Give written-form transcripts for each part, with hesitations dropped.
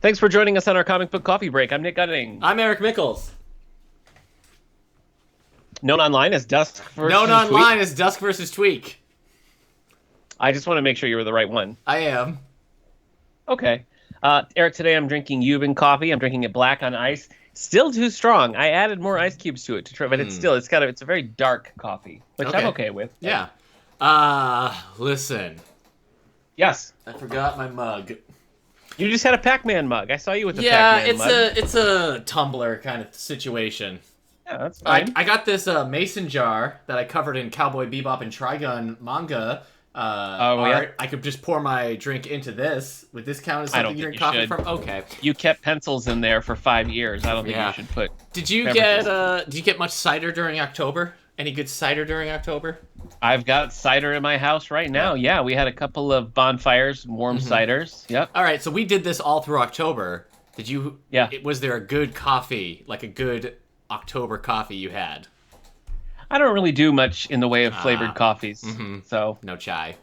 Thanks for joining us on our comic book coffee break. I'm Nick Gunning. I'm Eric Mickles. Known online as Dusk versus Known Tweak. online as Dusk versus Tweak. I just want to make sure you were the right one. I am. Okay. Eric, today I'm drinking Yuban coffee. I'm drinking it black on ice. Still too strong. I added more ice cubes to it to try, but it's a very dark coffee, which I'm okay with. Yeah. Listen. Yes. I forgot my mug. You just had a Pac-Man mug. I saw you with the Pac-Man mug. Yeah, it's a tumbler kind of situation. Yeah, that's fine. I got this mason jar that I covered in Cowboy Bebop and Trigun manga art. I could just pour my drink into this. Would this count as something you drink coffee from? Okay. You kept pencils in there for 5 years. I don't think you should put. Did you get much cider during October? Any good cider during October? I've got cider in my house right now. Yeah, we had a couple of bonfires, warm ciders. Yep. All right, so we did this all through October. Did you? Yeah. Was there a good coffee, like a good October coffee you had? I don't really do much in the way of flavored coffees, so no chai.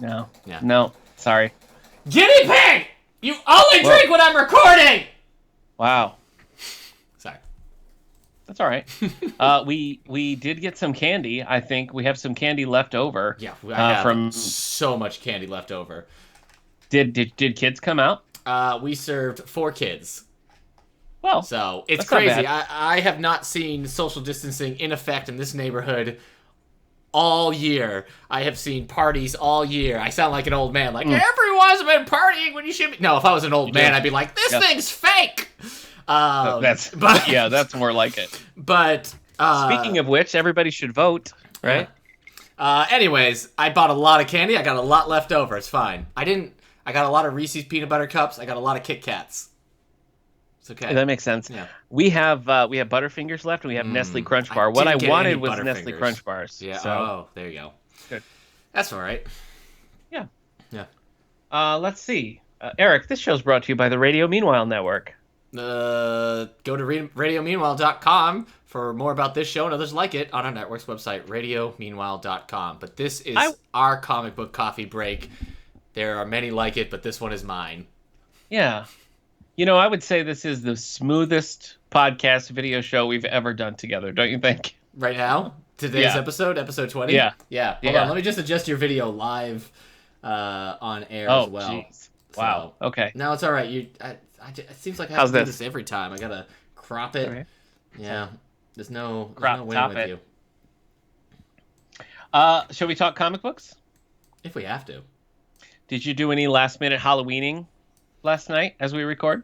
No. Yeah. No. Sorry. Guinea pig! You only drink when I'm recording. Wow. Sorry. That's all right. We did get some candy. I think we have some candy left over. Yeah, I have so much candy left over. Did kids come out? We served 4 kids. Well, so it's crazy. I have not seen social distancing in effect in this neighborhood all year. I have seen parties all year. I sound like an old man, like everyone's been partying when you should be. No, if I was an old man, I'd be like, this thing's fake. That's more like it. But speaking of which, everybody should vote, right? Anyways, I bought a lot of candy. I got a lot left over. It's fine. I got a lot of Reese's peanut butter cups. I got a lot of Kit Kats. It's okay. That makes sense. Yeah. We have Butterfingers left, and we have Nestle Crunch Bar. What I wanted was Nestle Crunch Bars. Yeah. So. Oh, there you go. Good. That's all right. Yeah. Yeah. Let's see. Eric, this show's brought to you by the Radio Meanwhile Network. Go to radiomeanwhile.com for more about this show and others like it on our network's website, radiomeanwhile.com. But this is our comic book coffee break. There are many like it, but this one is mine. Yeah. You know, I would say this is the smoothest podcast video show we've ever done together, don't you think? Right now? Today's episode 20? Yeah. Yeah. Hold on, let me just adjust your video live on air as well. Geez. Wow. So, okay. No, it's all right. It seems like I have to do this every time. I got to crop it. Okay. Yeah. There's no winning with you. Shall we talk comic books? If we have to. Did you do any last-minute Halloweening last night as we record?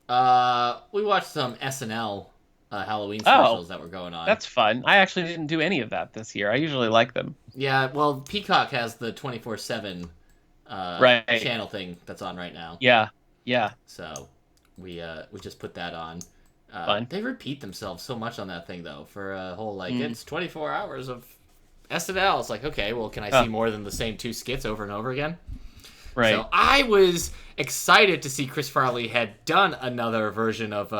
We watched some SNL Halloween specials that were going on. That's fun. I actually didn't do any of that this year. I usually like them. Yeah, well, Peacock has the 24/7 channel thing that's on right now. Yeah. So we just put that on. Fun. They repeat themselves so much on that thing though. For a whole it's 24 hours of SNL. It's like, okay, well, can I see more than the same 2 skits over and over again? Right. So I was excited to see Chris Farley had done another version of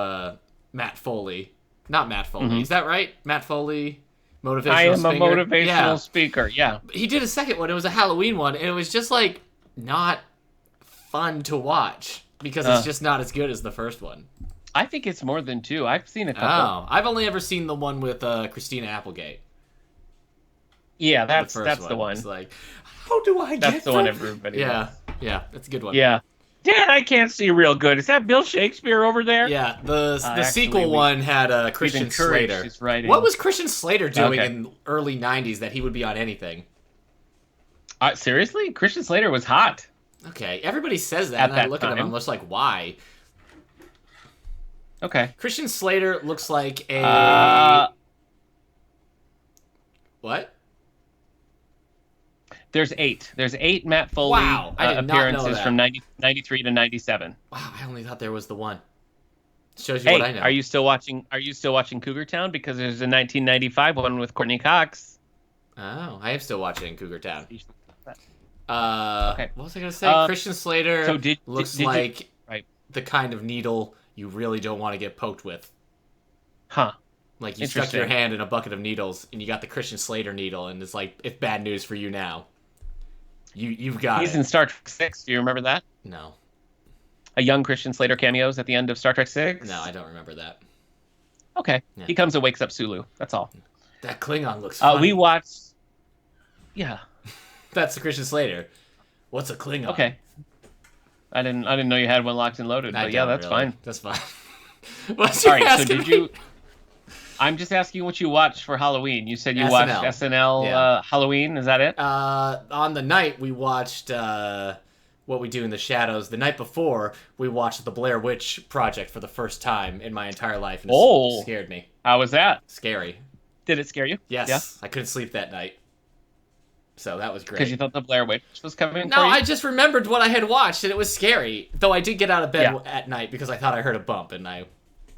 Matt Foley. Not Matt Foley. Is that right? Matt Foley, motivational speaker. I am a motivational speaker. Yeah. He did a second one. It was a Halloween one, and it was just like not fun to watch because it's just not as good as the first one. I think it's more than 2. I've seen a couple. Oh, I've only ever seen the one with Christina Applegate. Yeah, that's the one. It's like, how do I get That's the one everybody loves. Yeah, that's a good one. Yeah. Dad, I can't see real good. Is that Bill Shakespeare over there? Yeah, the sequel one had Christian Slater. What was Christian Slater doing in the early 90s that he would be on anything? Seriously? Christian Slater was hot. Okay, everybody says that, and I look at him, I'm just like, why? Okay. Christian Slater looks like a... What? There's 8. There's 8 Matt Foley appearances from 93 to 97. Wow, I only thought there was the one. Shows you what I know. Are you still watching Cougar Town? Because there's a 1995 one with Courtney Cox. Oh, I am still watching Cougar Town. Okay. What was I going to say? Christian Slater looks like right. the kind of needle you really don't want to get poked with. Huh. Like you stuck your hand in a bucket of needles and you got the Christian Slater needle and it's like, it's bad news for you now. You've got He's in Star Trek 6. Do you remember that? No. a young Christian Slater cameos at the end of Star Trek 6? No, I don't remember that. Okay. Yeah. He comes and wakes up Sulu. That's all. That Klingon looks funny. We watched... Yeah. That's the Christian Slater. What's a Klingon? Okay. I didn't know you had one locked and loaded, but yeah, that's fine. That's fine. What's All right, so did you... I'm just asking what you watched for Halloween. You said you watched SNL Halloween. Is that it? On the night, we watched What We Do in the Shadows. The night before, we watched The Blair Witch Project for the first time in my entire life. And it scared me. How was that? Scary. Did it scare you? Yes. Yeah? I couldn't sleep that night. So that was great. Because you thought The Blair Witch was coming No, for you? I just remembered what I had watched, and it was scary. Though I did get out of bed at night because I thought I heard a bump, and I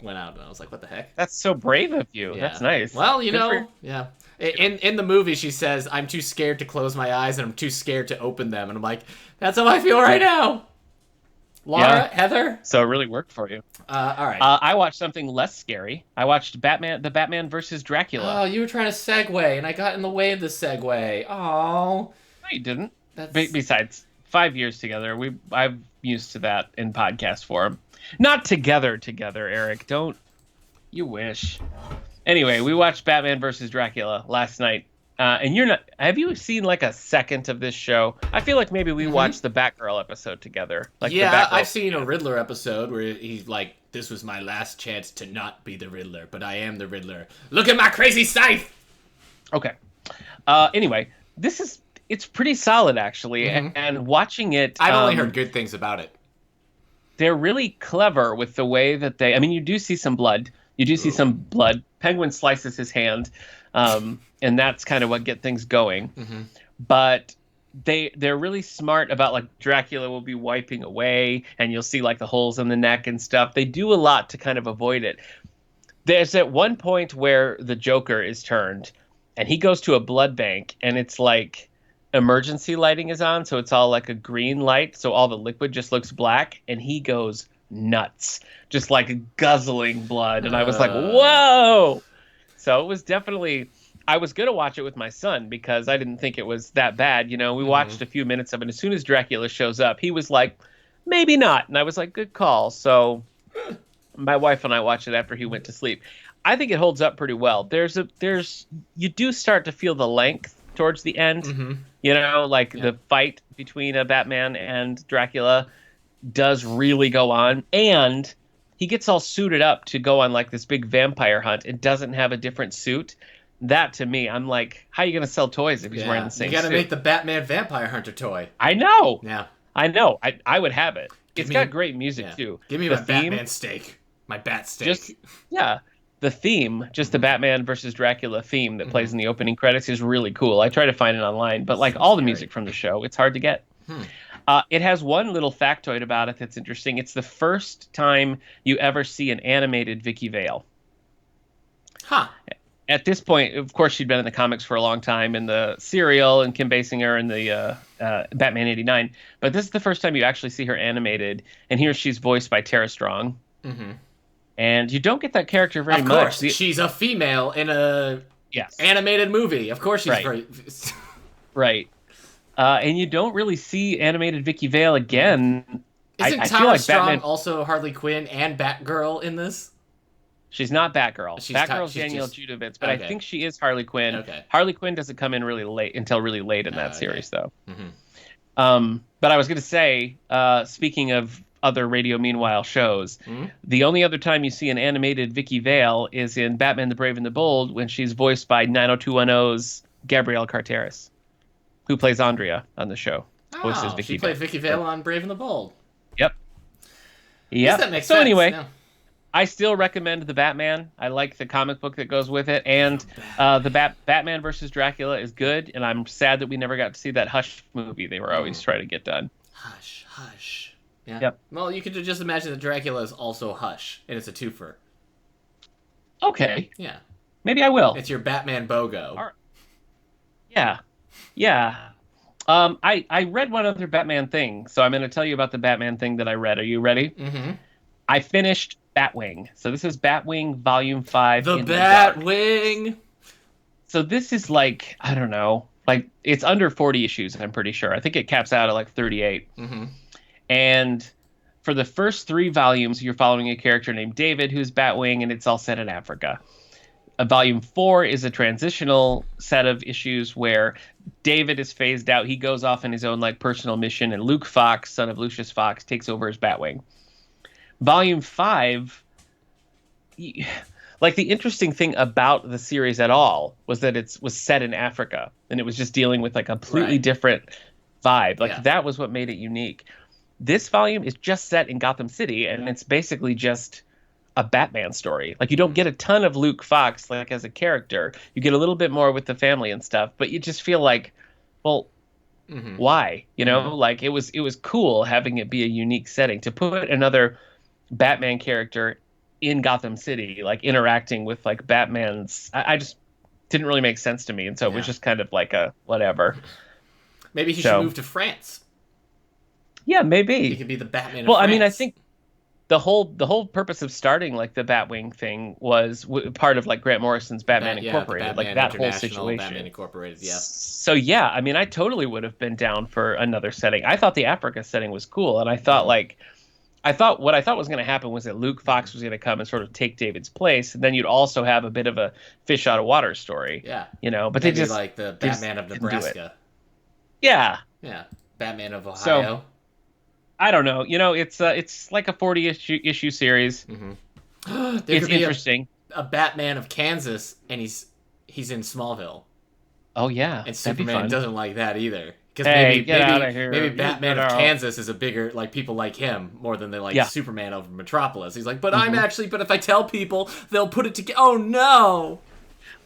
went out, and I was like, what the heck? That's so brave of you. Yeah. That's nice. Well, yeah. In the movie, she says, I'm too scared to close my eyes, and I'm too scared to open them. And I'm like, that's how I feel right now. Laura, Heather? So it really worked for you. All right. I watched something less scary. I watched the Batman versus Dracula. Oh, you were trying to segue, and I got in the way of the segue. Oh. No, you didn't. Besides, 5 years together, I'm used to that in podcast form. Not together, Eric. Don't. You wish. Anyway, we watched Batman versus Dracula last night. And you're not... Have you seen, like, a second of this show? I feel like maybe we watched the Batgirl episode together. Like I've seen a Riddler episode where he's like, this was my last chance to not be the Riddler, but I am the Riddler. Look at my crazy scythe! Okay. Anyway, it's pretty solid, actually. And watching it... I've only heard good things about it. They're really clever with the way that they... I mean, you do see some blood. Penguin slices his hand. And that's kind of what get things going. But they're really smart about, like, Dracula will be wiping away, and you'll see, like, the holes in the neck and stuff. They do a lot to kind of avoid it. There's at one point where the Joker is turned, and he goes to a blood bank, and it's like emergency lighting is on, so it's all like a green light, so all the liquid just looks black, and he goes nuts, just like guzzling blood. And I was like, whoa! So it was definitely... I was going to watch it with my son because I didn't think it was that bad. You know, we watched a few minutes of it. As soon as Dracula shows up, he was like, maybe not. And I was like, good call. So my wife and I watched it after he went to sleep. I think it holds up pretty well. You do start to feel the length towards the end. You know, like the fight between a Batman and Dracula does really go on. And he gets all suited up to go on like this big vampire hunt and doesn't have a different suit. That, to me, I'm like, how are you going to sell toys if he's wearing the same suit? You got to make the Batman Vampire Hunter toy. I know. Yeah. I know. I would have it. It's got great music, too. Give me my Batman steak. My bat steak. The theme, the Batman versus Dracula theme that plays in the opening credits is really cool. I try to find it online, but like all the music from the show, it's hard to get. It has one little factoid about it that's interesting. It's the first time you ever see an animated Vicky Vale. Huh. At this point, of course, she'd been in the comics for a long time in the serial and Kim Basinger in the Batman 89. But this is the first time you actually see her animated. And here she's voiced by Tara Strong. And you don't get that character very much. Of course, she's a female in a animated movie. Of course she's very... Right. And you don't really see animated Vicky Vale again. Isn't Tara Strong also Harley Quinn and Batgirl in this? She's not Batgirl. Batgirl's Danielle Judovitz, but I think she is Harley Quinn. Okay. Harley Quinn doesn't come in really late in that series, though. But I was going to say, speaking of other Radio Meanwhile shows, the only other time you see an animated Vicky Vale is in Batman the Brave and the Bold when she's voiced by 90210's Gabrielle Carteris, who plays Andrea on the show. Oh, she played Vicky Vale on Brave and the Bold. Yep. That makes sense. Anyway... Yeah. I still recommend the Batman. I like the comic book that goes with it, and the Batman versus Dracula is good. And I'm sad that we never got to see that Hush movie they were always trying to get done. Hush. Yeah. Yep. Well, you could just imagine that Dracula is also Hush, and it's a twofer. Okay. Yeah. Maybe I will. It's your Batman BOGO. Right. Yeah. I read one other Batman thing, so I'm going to tell you about the Batman thing that I read. Are you ready? I finished Batwing. So this is Batwing Volume 5. The Batwing! So this is like, I don't know, like it's under 40 issues, I'm pretty sure. I think it caps out at like 38. And for the first 3 volumes, you're following a character named David, who's Batwing, and it's all set in Africa. Volume 4 is a transitional set of issues where David is phased out. He goes off on his own like personal mission, and Luke Fox, son of Lucius Fox, takes over as Batwing. Volume 5, like the interesting thing about the series at all was that it was set in Africa, and it was just dealing with like a completely different vibe. Like that was what made it unique. This volume is just set in Gotham City, and it's basically just a Batman story. Like you don't get a ton of Luke Fox like as a character. You get a little bit more with the family and stuff, but you just feel like, well, why? You know, like it was cool having it be a unique setting to put another Batman character in Gotham City, like interacting with like Batman's. I just didn't really make sense to me, and so it was just kind of like a whatever. Maybe he should move to France. Yeah, maybe he could be the Batman. Well, of France. I mean, I think the whole purpose of starting like the Batwing thing was part of like Grant Morrison's Batman Incorporated, Batman like that whole situation. Batman Incorporated, yeah. So yeah, I mean, I totally would have been down for another setting. I thought the Africa setting was cool, and I thought what I thought was going to happen was that Luke Fox was going to come and sort of take David's place, and then you'd also have a bit of a fish out of water story. Yeah, you know, but maybe they just like the Batman of Nebraska. Yeah, Batman of Ohio. So, I don't know. You know, it's like a 40 issue series. It's interesting. A Batman of Kansas, and he's in Smallville. Oh yeah, and Superman doesn't like that either. Because maybe Batman of Kansas is a bigger, like, people like him more than they like Superman of Metropolis. He's like, but but if I tell people, they'll put it together. Oh no.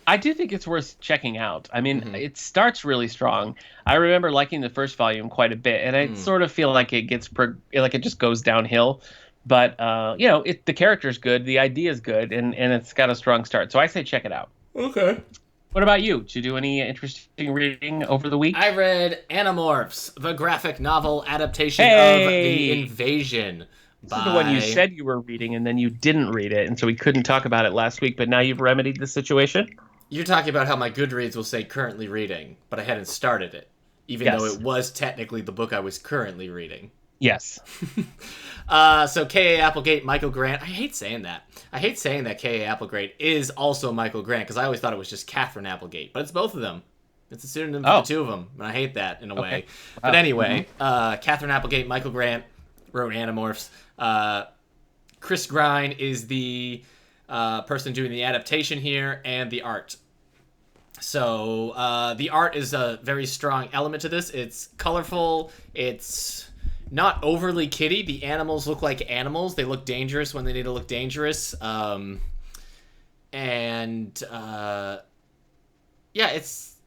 I do think it's worth checking out. I mean, it starts really strong. I remember liking the first volume quite a bit, and I sort of feel like it gets like it just goes downhill. But you know, the character's good, the idea's good, and it's got a strong start. So I say check it out. Okay. What about you? Did you do any interesting reading over the week? I read Animorphs, the graphic novel adaptation of The Invasion. This is the one you said you were reading, and then you didn't read it, and so we couldn't talk about it last week, but now you've remedied the situation? You're talking about how my Goodreads will say currently reading, but I hadn't started it, even though it was technically the book I was currently reading. Yes. So K.A. Applegate, Michael Grant. I hate saying that. I hate saying that K.A. Applegate is also Michael Grant, because I always thought it was just Catherine Applegate, but it's both of them. It's a pseudonym for the two of them, and I hate that in a way. Wow. But anyway, Catherine Applegate, Michael Grant wrote Animorphs. Chris Grine is the person doing the adaptation here and the art. So the art is a very strong element to this. It's colorful. It's not overly kiddie. The animals look like animals. They look dangerous when they need to look dangerous.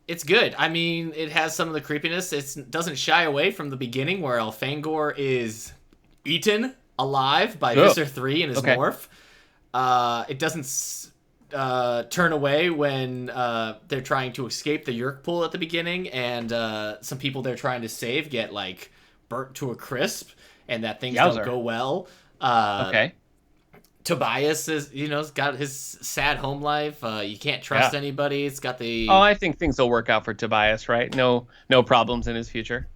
It's good. I mean, it has some of the creepiness. It doesn't shy away from the beginning where Elfangor is eaten alive by Visser 3 and his morph. It doesn't turn away when they're trying to escape the Yerk pool at the beginning, and some people they're trying to save get like burnt to a crisp, and that things don't go well. Tobias is, has got his sad home life. You can't trust anybody. It's got the... Oh, I think things will work out for Tobias, right? No problems in his future.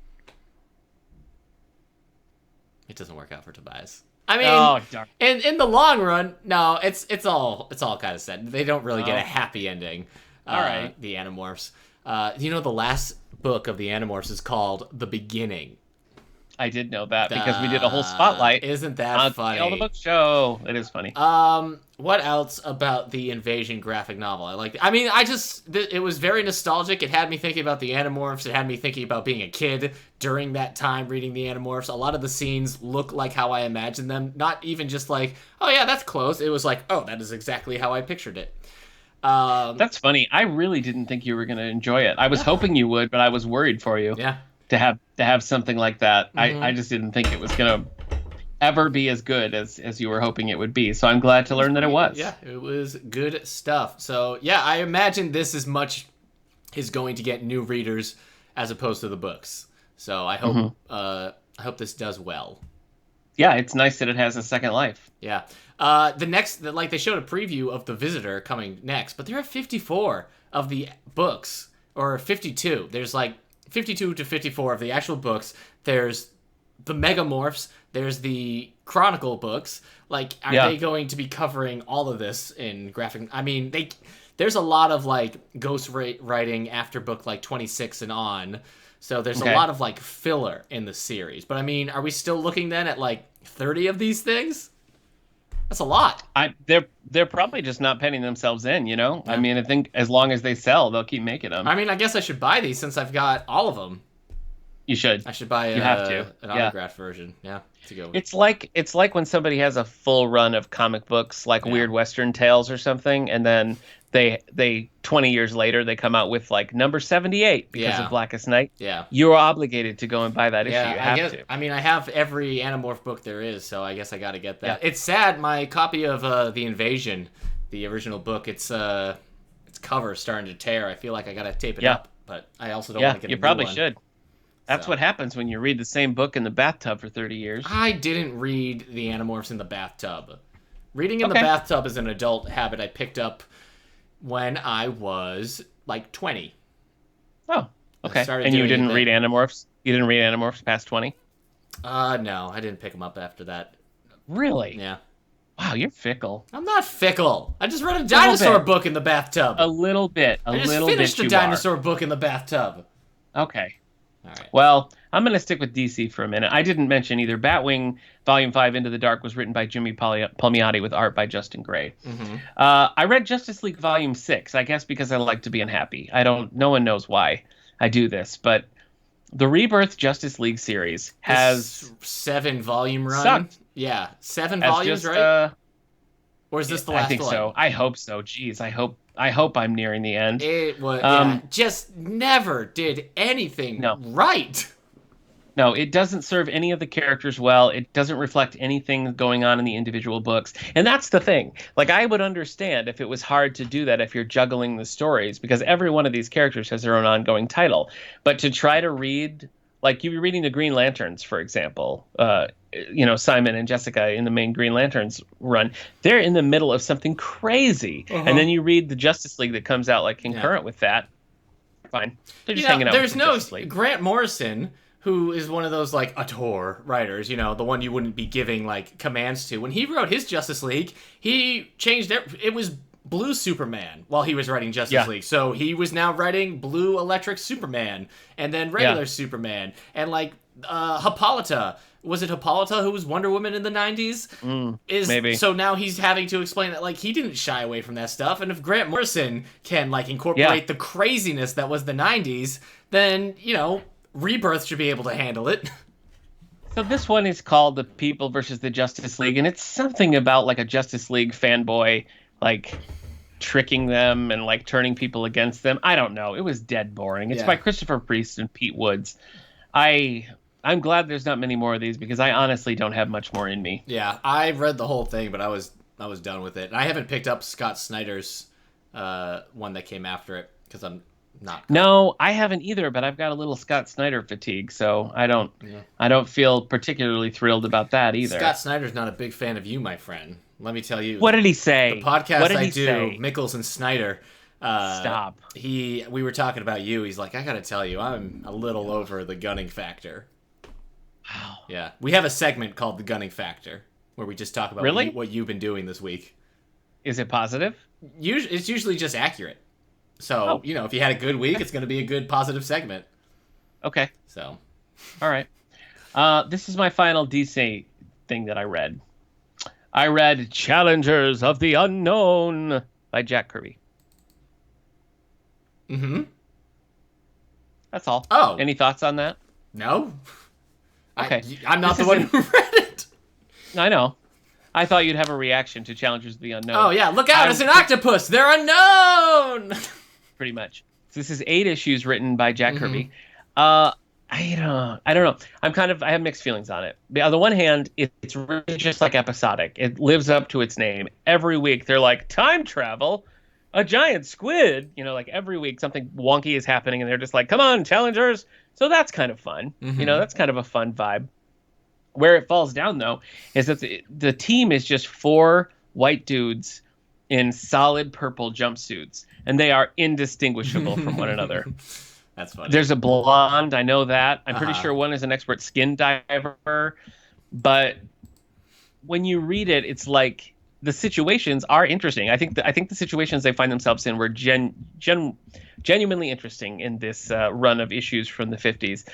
It doesn't work out for Tobias. I mean, in the long run, no, it's all kind of sad. They don't really get a happy ending. All right. The Animorphs. The last book of the Animorphs is called The Beginning. I did know that because we did a whole spotlight. Isn't that funny? On the book show. It is funny. What else about the Invasion graphic novel? I liked it. I mean, it was very nostalgic. It had me thinking about the Animorphs. It had me thinking about being a kid during that time reading the Animorphs. A lot of the scenes look like how I imagined them. Not even just like, oh yeah, that's close. It was like, oh, that is exactly how I pictured it. That's funny. I really didn't think you were going to enjoy it. I was hoping you would, but I was worried for you. Yeah. To have something like that. I just didn't think it was going to ever be as good as you were hoping it would be. So I'm glad to learn that it was. Yeah, it was good stuff. So yeah, I imagine this is going to get new readers as opposed to the books. So I hope this does well. Yeah, it's nice that it has a second life. Yeah. They showed a preview of The Visitor coming next, but there are 54 of the books, or 52. There's like 52 to 54 of the actual books. There's the Megamorphs, there's the Chronicle books. Like, are Yeah. they going to be covering all of this in graphic? I mean, there's a lot of like ghost writing after book like 26 and on. So there's a lot of like filler in the series. But I mean, are we still looking then at like 30 of these things? That's a lot. They're probably just not penning themselves in, you know? Yeah. I mean, I think as long as they sell, they'll keep making them. I mean, I guess I should buy these since I've got all of them. You should. I should buy you have to. An autographed version. Yeah, to go with. It's like when somebody has a full run of comic books, like Weird Western Tales or something, and then they 20 years later they come out with like number 78 because of Blackest Night. Yeah. You're obligated to go and buy that issue. You have to. I mean, I have every Animorph book there is, so I guess I got to get that. Yeah. It's sad. My copy of The Invasion, the original book, its cover is starting to tear. I feel like I got to tape it up, but I also don't want to get a new one. You probably should. That's what happens when you read the same book in the bathtub for 30 years. I didn't read the Animorphs in the bathtub. Reading in the bathtub is an adult habit I picked up when I was like 20. Oh, okay. And you didn't read Animorphs? You didn't read Animorphs past 20? No, I didn't pick them up after that. Really? Yeah. Wow, you're fickle. I'm not fickle. I just read a dinosaur book in the bathtub. A little bit. I just finished the dinosaur book in the bathtub. Okay. All right. Well, I'm going to stick with DC for a minute. I didn't mention either. Batwing Volume 5 Into the Dark was written by Jimmy Palmiotti with art by Justin Gray. Mm-hmm. I read Justice League Volume 6, I guess because I like to be unhappy. No one knows why I do this, but the Rebirth Justice League series has 7-volume run. Sucked. Yeah, 7 volumes, right? Or is this the last one? I think so. I hope so. Jeez, I hope I'm nearing the end. It was just never did anything right. No, it doesn't serve any of the characters well. It doesn't reflect anything going on in the individual books. And that's the thing. Like, I would understand if it was hard to do that if you're juggling the stories, because every one of these characters has their own ongoing title. But to try to read, like you'd be reading the Green Lanterns, for example, Simon and Jessica in the main Green Lanterns run, they're in the middle of something crazy. Uh-huh. And then you read the Justice League that comes out like concurrent with that. Fine. They're just hanging out with the Justice League. Grant Morrison, who is one of those like auteur writers, the one you wouldn't be giving like commands to. When he wrote his Justice League, he changed it was Blue Superman while he was writing Justice League. So he was now writing Blue Electric Superman and then regular Superman and like Hippolyta. Was it Hippolyta who was Wonder Woman in the 90s? Maybe. So now he's having to explain that like he didn't shy away from that stuff. And if Grant Morrison can like incorporate the craziness that was the 90s, then, Rebirth should be able to handle it. So this one is called The People versus the Justice League, and it's something about like a Justice League fanboy like tricking them and like turning people against them. I don't know. It was dead boring. It's by Christopher Priest and Pete Woods. I'm glad there's not many more of these because I honestly don't have much more in me. Yeah, I read the whole thing, but I was done with it. And I haven't picked up Scott Snyder's one that came after it because I'm not. No, I haven't either, but I've got a little Scott Snyder fatigue, so I don't feel particularly thrilled about that either. Scott Snyder's not a big fan of you, my friend. Let me tell you. What did he say? The podcast I do, Mickles and Snyder. Stop. We were talking about you. He's like, I gotta tell you, I'm a little over the gunning factor. Wow. Yeah, we have a segment called the gunning factor where we just talk about what you've been doing this week. Is it positive? It's usually just accurate. So, if you had a good week, it's going to be a good positive segment. Okay. So. All right. This is my final DC thing that I read. I read Challengers of the Unknown by Jack Kirby. Mm-hmm. That's all. Oh. Any thoughts on that? No. Okay. I'm not the one who read it. I know. I thought you'd have a reaction to Challengers of the Unknown. Oh, yeah. Look out. It's an octopus. They're unknown. Pretty much. So this is 8 issues written by Jack Kirby. I don't know. I have mixed feelings on it. On the one hand, it's really just like episodic. It lives up to its name. Every week they're like, time travel, a giant squid. Like every week something wonky is happening and they're just like, come on, challengers. So that's kind of fun. That's kind of a fun vibe. Where it falls down, though, is that the team is just 4 white dudes in solid purple jumpsuits, and they are indistinguishable from one another. That's funny. There's a blonde, I know that. I'm pretty sure one is an expert skin diver, but when you read it, it's like the situations are interesting. I think the situations they find themselves in were genuinely interesting in this run of issues from the 50s.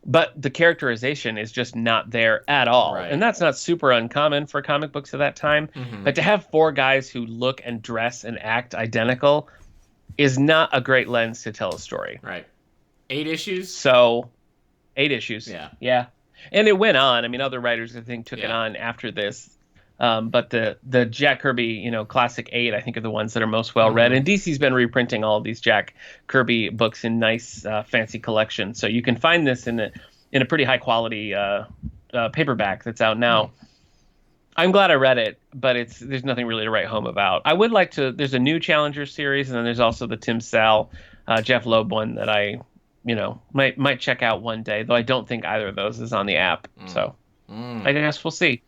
But the characterization is just not there at all. Right. And that's not super uncommon for comic books of that time. But to have four guys who look and dress and act identical is not a great lens to tell a story. Right. 8 issues? So, 8 issues. Yeah. Yeah. And it went on. I mean, other writers, I think, took it on after this. But the Jack Kirby, classic 8, I think, are the ones that are most well read. And DC's been reprinting all of these Jack Kirby books in nice, fancy collections. So you can find this in a pretty high quality paperback that's out now. I'm glad I read it, but there's nothing really to write home about. I would like to. There's a new Challenger series, and then there's also the Tim Sal, Jeff Loeb one that I, might check out one day. Though I don't think either of those is on the app. So I guess we'll see.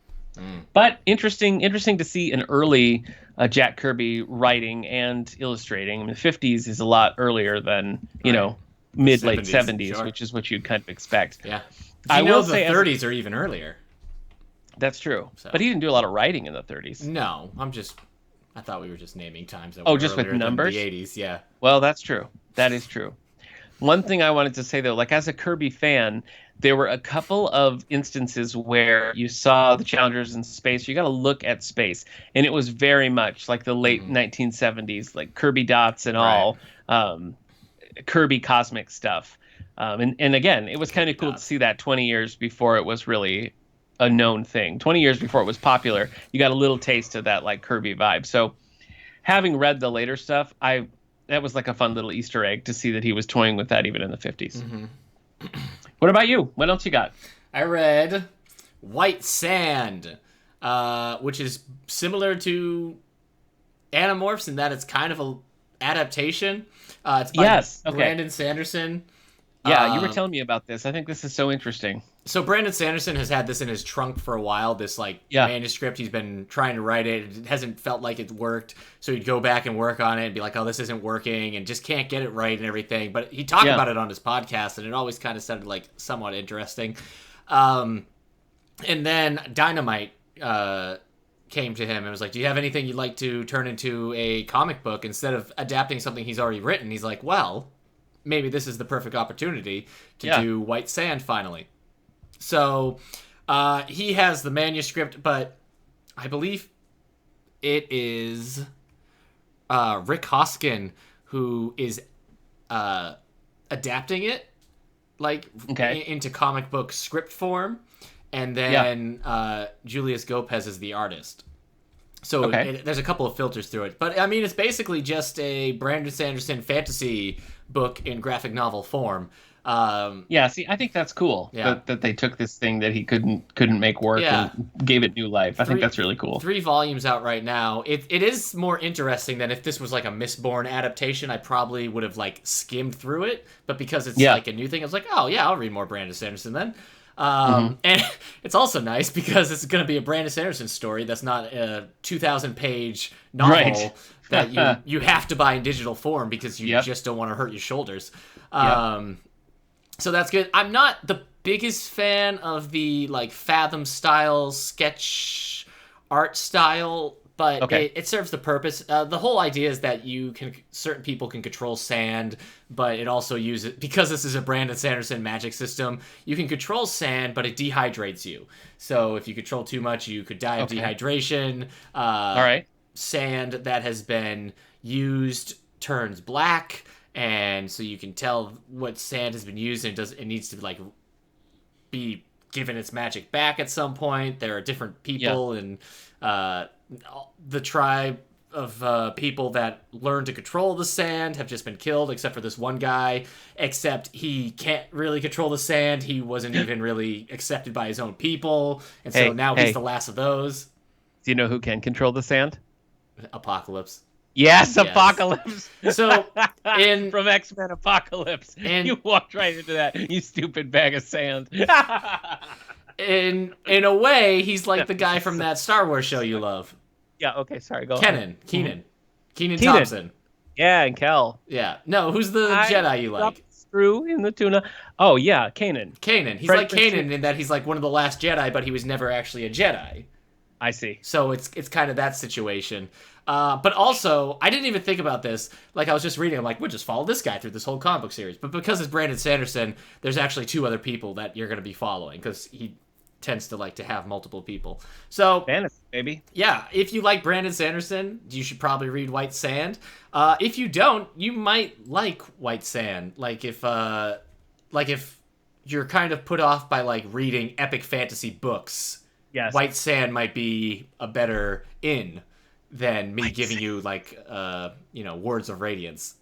But interesting to see an early Jack Kirby writing and illustrating. I mean, the 50s is a lot earlier than mid-late 70s, sure. which is what you'd kind of expect. Yeah, I will the say 30s are even earlier. That's true, So. but he didn't do a lot of writing in the 30s. No, I thought we were just naming times that Oh, were just with earlier than numbers? the 80s. Yeah. Well, that's true. That is true. One thing I wanted to say, though, like as a Kirby fan, there were a couple of instances where you saw the Challengers in space. You got to look at space. And it was very much like the late 1970s, like Kirby dots and all, Kirby cosmic stuff. And again, it was kind of cool to see that 20 years before it was really a known thing. 20 years before it was popular, you got a little taste of that like Kirby vibe. So having read the later stuff, that was like a fun little Easter egg to see that he was toying with that even in the 50s. What about you? What else you got? I read White Sand, which is similar to Animorphs in that it's kind of a adaptation. It's by Brandon Sanderson. Yeah, you were telling me about this. I think this is so interesting. So Brandon Sanderson has had this in his trunk for a while, this manuscript. He's been trying to write it. It hasn't felt like it worked. So he'd go back and work on it and be like, oh, this isn't working, and just can't get it right and everything. But he talked about it on his podcast, and it always kind of sounded like somewhat interesting. And then Dynamite came to him and was like, do you have anything you'd like to turn into a comic book instead of adapting something he's already written? He's like, well, maybe this is the perfect opportunity to do White Sand finally. So he has the manuscript, but I believe it is Rick Hoskin who is adapting it into comic book script form, and then Julius Gopez is the artist. So there's a couple of filters through it. But, I mean, it's basically just a Brandon Sanderson fantasy book in graphic novel form. See, I think that's cool that they took this thing that he couldn't make work and gave it new life. I think that's really cool. 3 volumes out right now. It is more interesting than if this was like a Mistborn adaptation. I probably would have like skimmed through it, but because it's like a new thing, I was like, oh yeah, I'll read more Brandon Sanderson then. And it's also nice because it's going to be a Brandon Sanderson story that's not a 2,000-page novel that you have to buy in digital form because you just don't want to hurt your shoulders. So that's good. I'm not the biggest fan of the like Fathom style sketch art style, but it serves the purpose. The whole idea is that certain people can control sand, but it also uses, because this is a Brandon Sanderson magic system, you can control sand, but it dehydrates you. So if you control too much, you could die of dehydration. All right. Sand that has been used turns black. And so you can tell what sand has been used, and it needs to like be given its magic back at some point. There are different people and the tribe of people that learn to control the sand have just been killed, except for this one guy. Except he can't really control the sand. He wasn't even really accepted by his own people, and so now he's the last of those. Do you know who can control the sand? Apocalypse. Yes, Apocalypse. So, from X-Men Apocalypse, you walked right into that, you stupid bag of sand. in a way, he's like the guy from that Star Wars show you love. Yeah. Okay. Sorry. Go on. Keenan Thompson. Yeah, and Kel. Yeah. No, who's the Jedi you like? Screw in the tuna. Oh yeah, Kanan. He's like Kanan in that he's like one of the last Jedi, but he was never actually a Jedi. I see. So it's kind of that situation. But also, I didn't even think about this. Like, I was just reading, I'm like, we'll just follow this guy through this whole comic book series. But because it's Brandon Sanderson, there's actually 2 other people that you're going to be following, because he tends to like to have multiple people. So, Fantasy, baby. Yeah, if you like Brandon Sanderson, you should probably read White Sand. If you don't, you might like White Sand. Like if you're kind of put off by like reading epic fantasy books, yes, White Sand might be a better in than me giving you like Words of Radiance.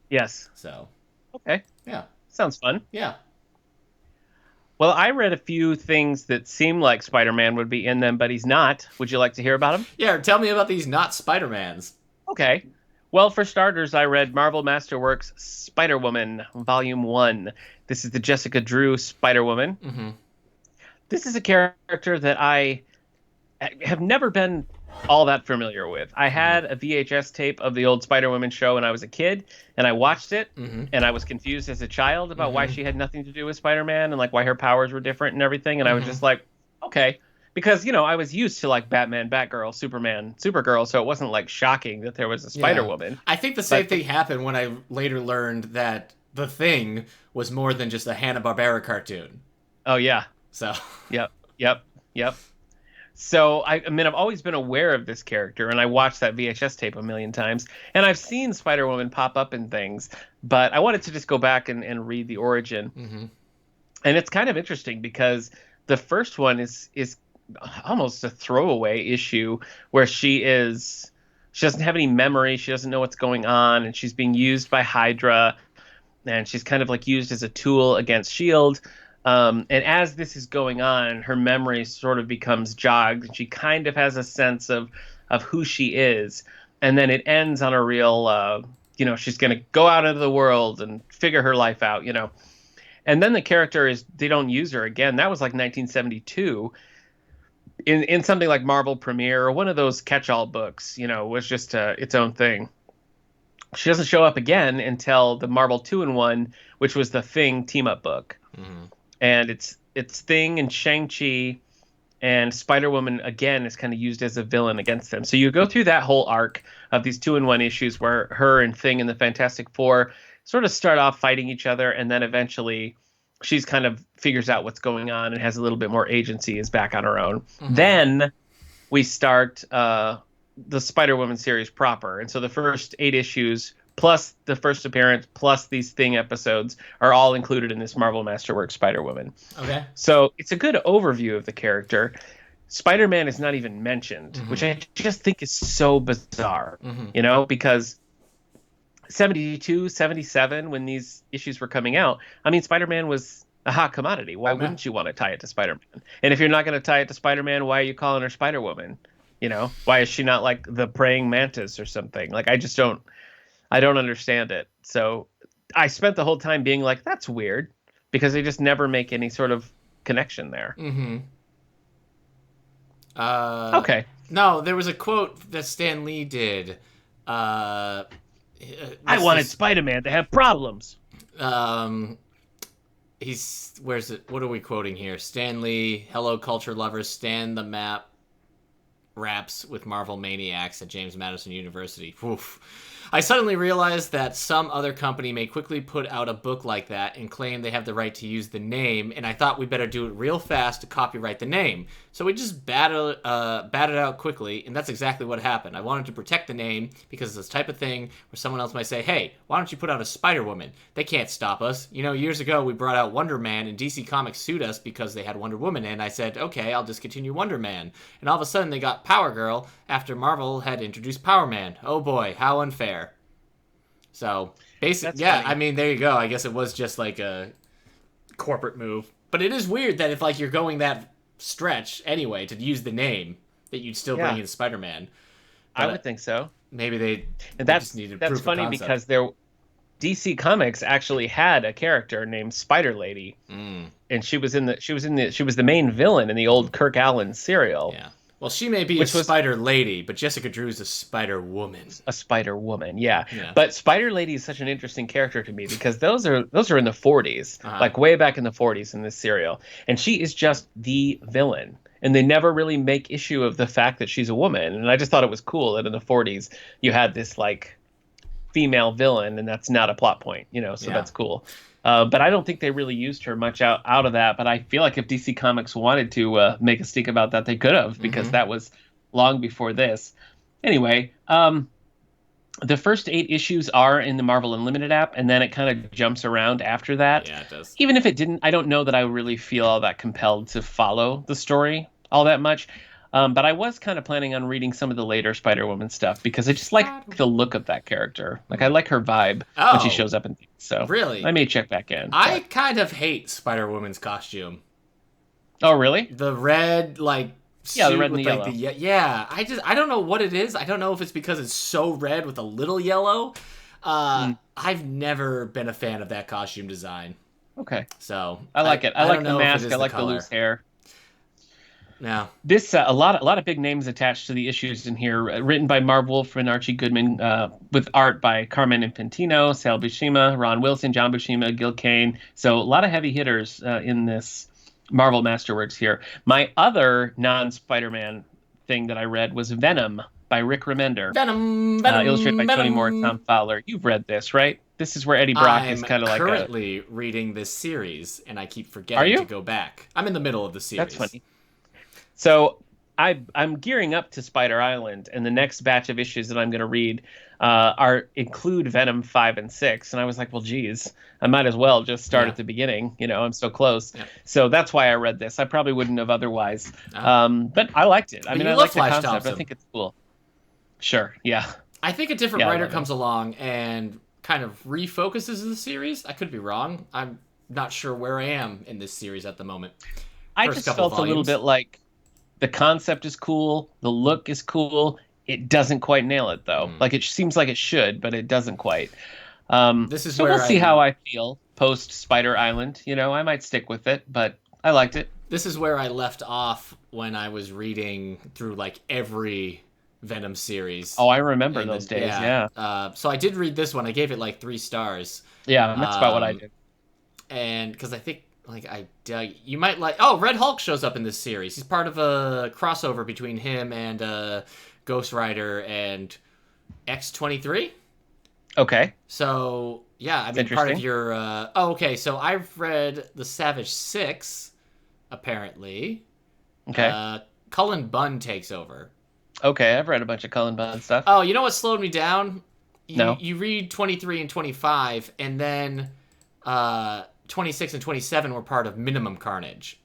Yes. So. Okay. Yeah. Sounds fun. Yeah. Well, I read a few things that seem like Spider-Man would be in them, but he's not. Would you like to hear about him? Yeah, tell me about these not Spider-Mans. Okay. Well, for starters, I read Marvel Masterworks Spider-Woman, Volume 1. This is the Jessica Drew Spider-Woman. Mm-hmm. This is a character that I have never been all that familiar with. I had a VHS tape of the old Spider-Woman show when I was a kid, and I watched it, and I was confused as a child about why she had nothing to do with Spider-Man and like why her powers were different and everything, and I was just like, okay. Because, I was used to like Batman, Batgirl, Superman, Supergirl, so it wasn't like shocking that there was a Spider-Woman. I think the same thing happened when I later learned that The Thing was more than just a Hanna-Barbera cartoon. Oh, yeah. So. Yep. So, I've always been aware of this character, and I watched that VHS tape a million times, and I've seen Spider-Woman pop up in things, but I wanted to just go back and read the origin. Mm-hmm. And it's kind of interesting because the first one is almost a throwaway issue where she doesn't have any memory, she doesn't know what's going on, and she's being used by Hydra, and she's kind of like used as a tool against S.H.I.E.L.D., and as this is going on, her memory sort of becomes jogged, and she kind of has a sense of who she is. And then it ends on a real, she's going to go out into the world and figure her life out, And then the character they don't use her again. That was like 1972. In something like Marvel Premiere or one of those catch-all books, was just its own thing. She doesn't show up again until the Marvel 2-in-1, which was the Thing team-up book. Mm-hmm. And it's Thing and Shang-Chi and Spider-Woman, again, is kind of used as a villain against them. So you go through that whole arc of these 2-in-1 issues where her and Thing and the Fantastic Four sort of start off fighting each other, and then eventually she's kind of figures out what's going on and has a little bit more agency, is back on her own. Mm-hmm. Then we start the Spider-Woman series proper. And so the first 8 issues plus the first appearance, plus these Thing episodes are all included in this Marvel Masterworks Spider-Woman. Okay. So it's a good overview of the character. Spider-Man is not even mentioned, which I just think is so bizarre, because 72, 77, when these issues were coming out, Spider-Man was a hot commodity. Why wouldn't you want to tie it to Spider-Man? And if you're not going to tie it to Spider-Man, why are you calling her Spider-Woman? Why is she not like the praying mantis or something? Like, I don't understand it. So I spent the whole time being like, that's weird, because they just never make any sort of connection there. Mm-hmm. Okay. No, there was a quote that Stan Lee did. I wanted Spider-Man to have problems. Where's it? What are we quoting here? Stan Lee, hello culture lovers, Stan the Map raps with Marvel Maniacs at James Madison University. Oof. I suddenly realized that some other company may quickly put out a book like that and claim they have the right to use the name, and I thought we better do it real fast to copyright the name. So we just batted out quickly, and that's exactly what happened. I wanted to protect the name because it's this type of thing where someone else might say, hey, why don't you put out a Spider-Woman? They can't stop us. Years ago we brought out Wonder Man, and DC Comics sued us because they had Wonder Woman, and I said, okay, I'll discontinue Wonder Man. And all of a sudden they got Power Girl after Marvel had introduced Power Man. Oh boy, how unfair. So, basically, funny. There you go. I guess it was just like a corporate move. But it is weird that if like you're going that stretch anyway to use the name, that you'd still bring in Spider-Man. I would think so. Maybe they just needed proof of concept. That's funny because DC Comics actually had a character named Spider Lady, and she was the main villain in the old Kirk Allen serial. Yeah. Well, she may be a Spider Lady, but Jessica Drew is a Spider Woman. A Spider Woman, yeah. But Spider Lady is such an interesting character to me because those are in the 40s, like way back in the 40s in this serial, and she is just the villain. and they never really make issue of the fact that she's a woman. And I just thought it was cool that in the 40s you had this like female villain, and that's not a plot point, so that's cool. But I don't think they really used her much out of that. But I feel like if DC Comics wanted to make a stink about that, they could have, because that was long before this. Anyway, the first 8 issues are in the Marvel Unlimited app, and then it kind of jumps around after that. Yeah, it does. Even if it didn't, I don't know that I really feel all that compelled to follow the story all that much. But I was kind of planning on reading some of the later Spider-Woman stuff, because I just like the look of that character. Like, I like her vibe when she shows up in things. So really, I may check back in. I kind of hate Spider-Woman's costume. Oh, really? The red, like, yeah, the red and with, the like, yellow. Yeah, I don't know what it is. I don't know if it's because it's so red with a little yellow. I've never been a fan of that costume design. Okay. So I like it. I like the mask. I like the loose hair. Yeah. This a lot of big names attached to the issues in here, written by Marv Wolf and Archie Goodman, with art by Carmen Infantino, Sal Buscema, Ron Wilson, John Buscema, Gil Kane. So a lot of heavy hitters in this Marvel Masterworks here. My other non-Spider-Man thing that I read was Venom by Rick Remender. Venom, illustrated by Tony Venom. Moore, Tom Fowler. You've read this, right? This is where Eddie Brock is kind of like currently reading this series, and I keep forgetting to go back. I'm in the middle of the series. That's funny. So I'm gearing up to Spider Island, and the next batch of issues that I'm going to read include Venom 5 and 6. And I was like, well, geez, I might as well just start at the beginning. I'm so close. Yeah. So that's why I read this. I probably wouldn't have otherwise. But I liked it. I mean, I like the concept. Thompson. I think it's cool. Sure, yeah. I think a different writer comes along and kind of refocuses the series. I could be wrong. I'm not sure where I am in this series at the moment. I just felt a little bit like the concept is cool, the look is cool. It doesn't quite nail it, though. Like, it seems like it should, but it doesn't quite. This is so we'll see how I feel post Spider Island. I might stick with it, but I liked it. This is where I left off when I was reading through, like, every Venom series. Oh, I remember those days, yeah. So I did read this one. I gave it, like, 3 stars. Yeah, that's about what I did. And because I think, like, you might like... Oh, Red Hulk shows up in this series. He's part of a crossover between him and Ghost Rider and X-23. Okay. So, yeah, I mean, part of your... okay, so I've read The Savage Six, apparently. Okay. Cullen Bunn takes over. Okay, I've read a bunch of Cullen Bunn stuff. Oh, you know what slowed me down? No. You read 23 and 25, and then 26 and 27 were part of Minimum Carnage.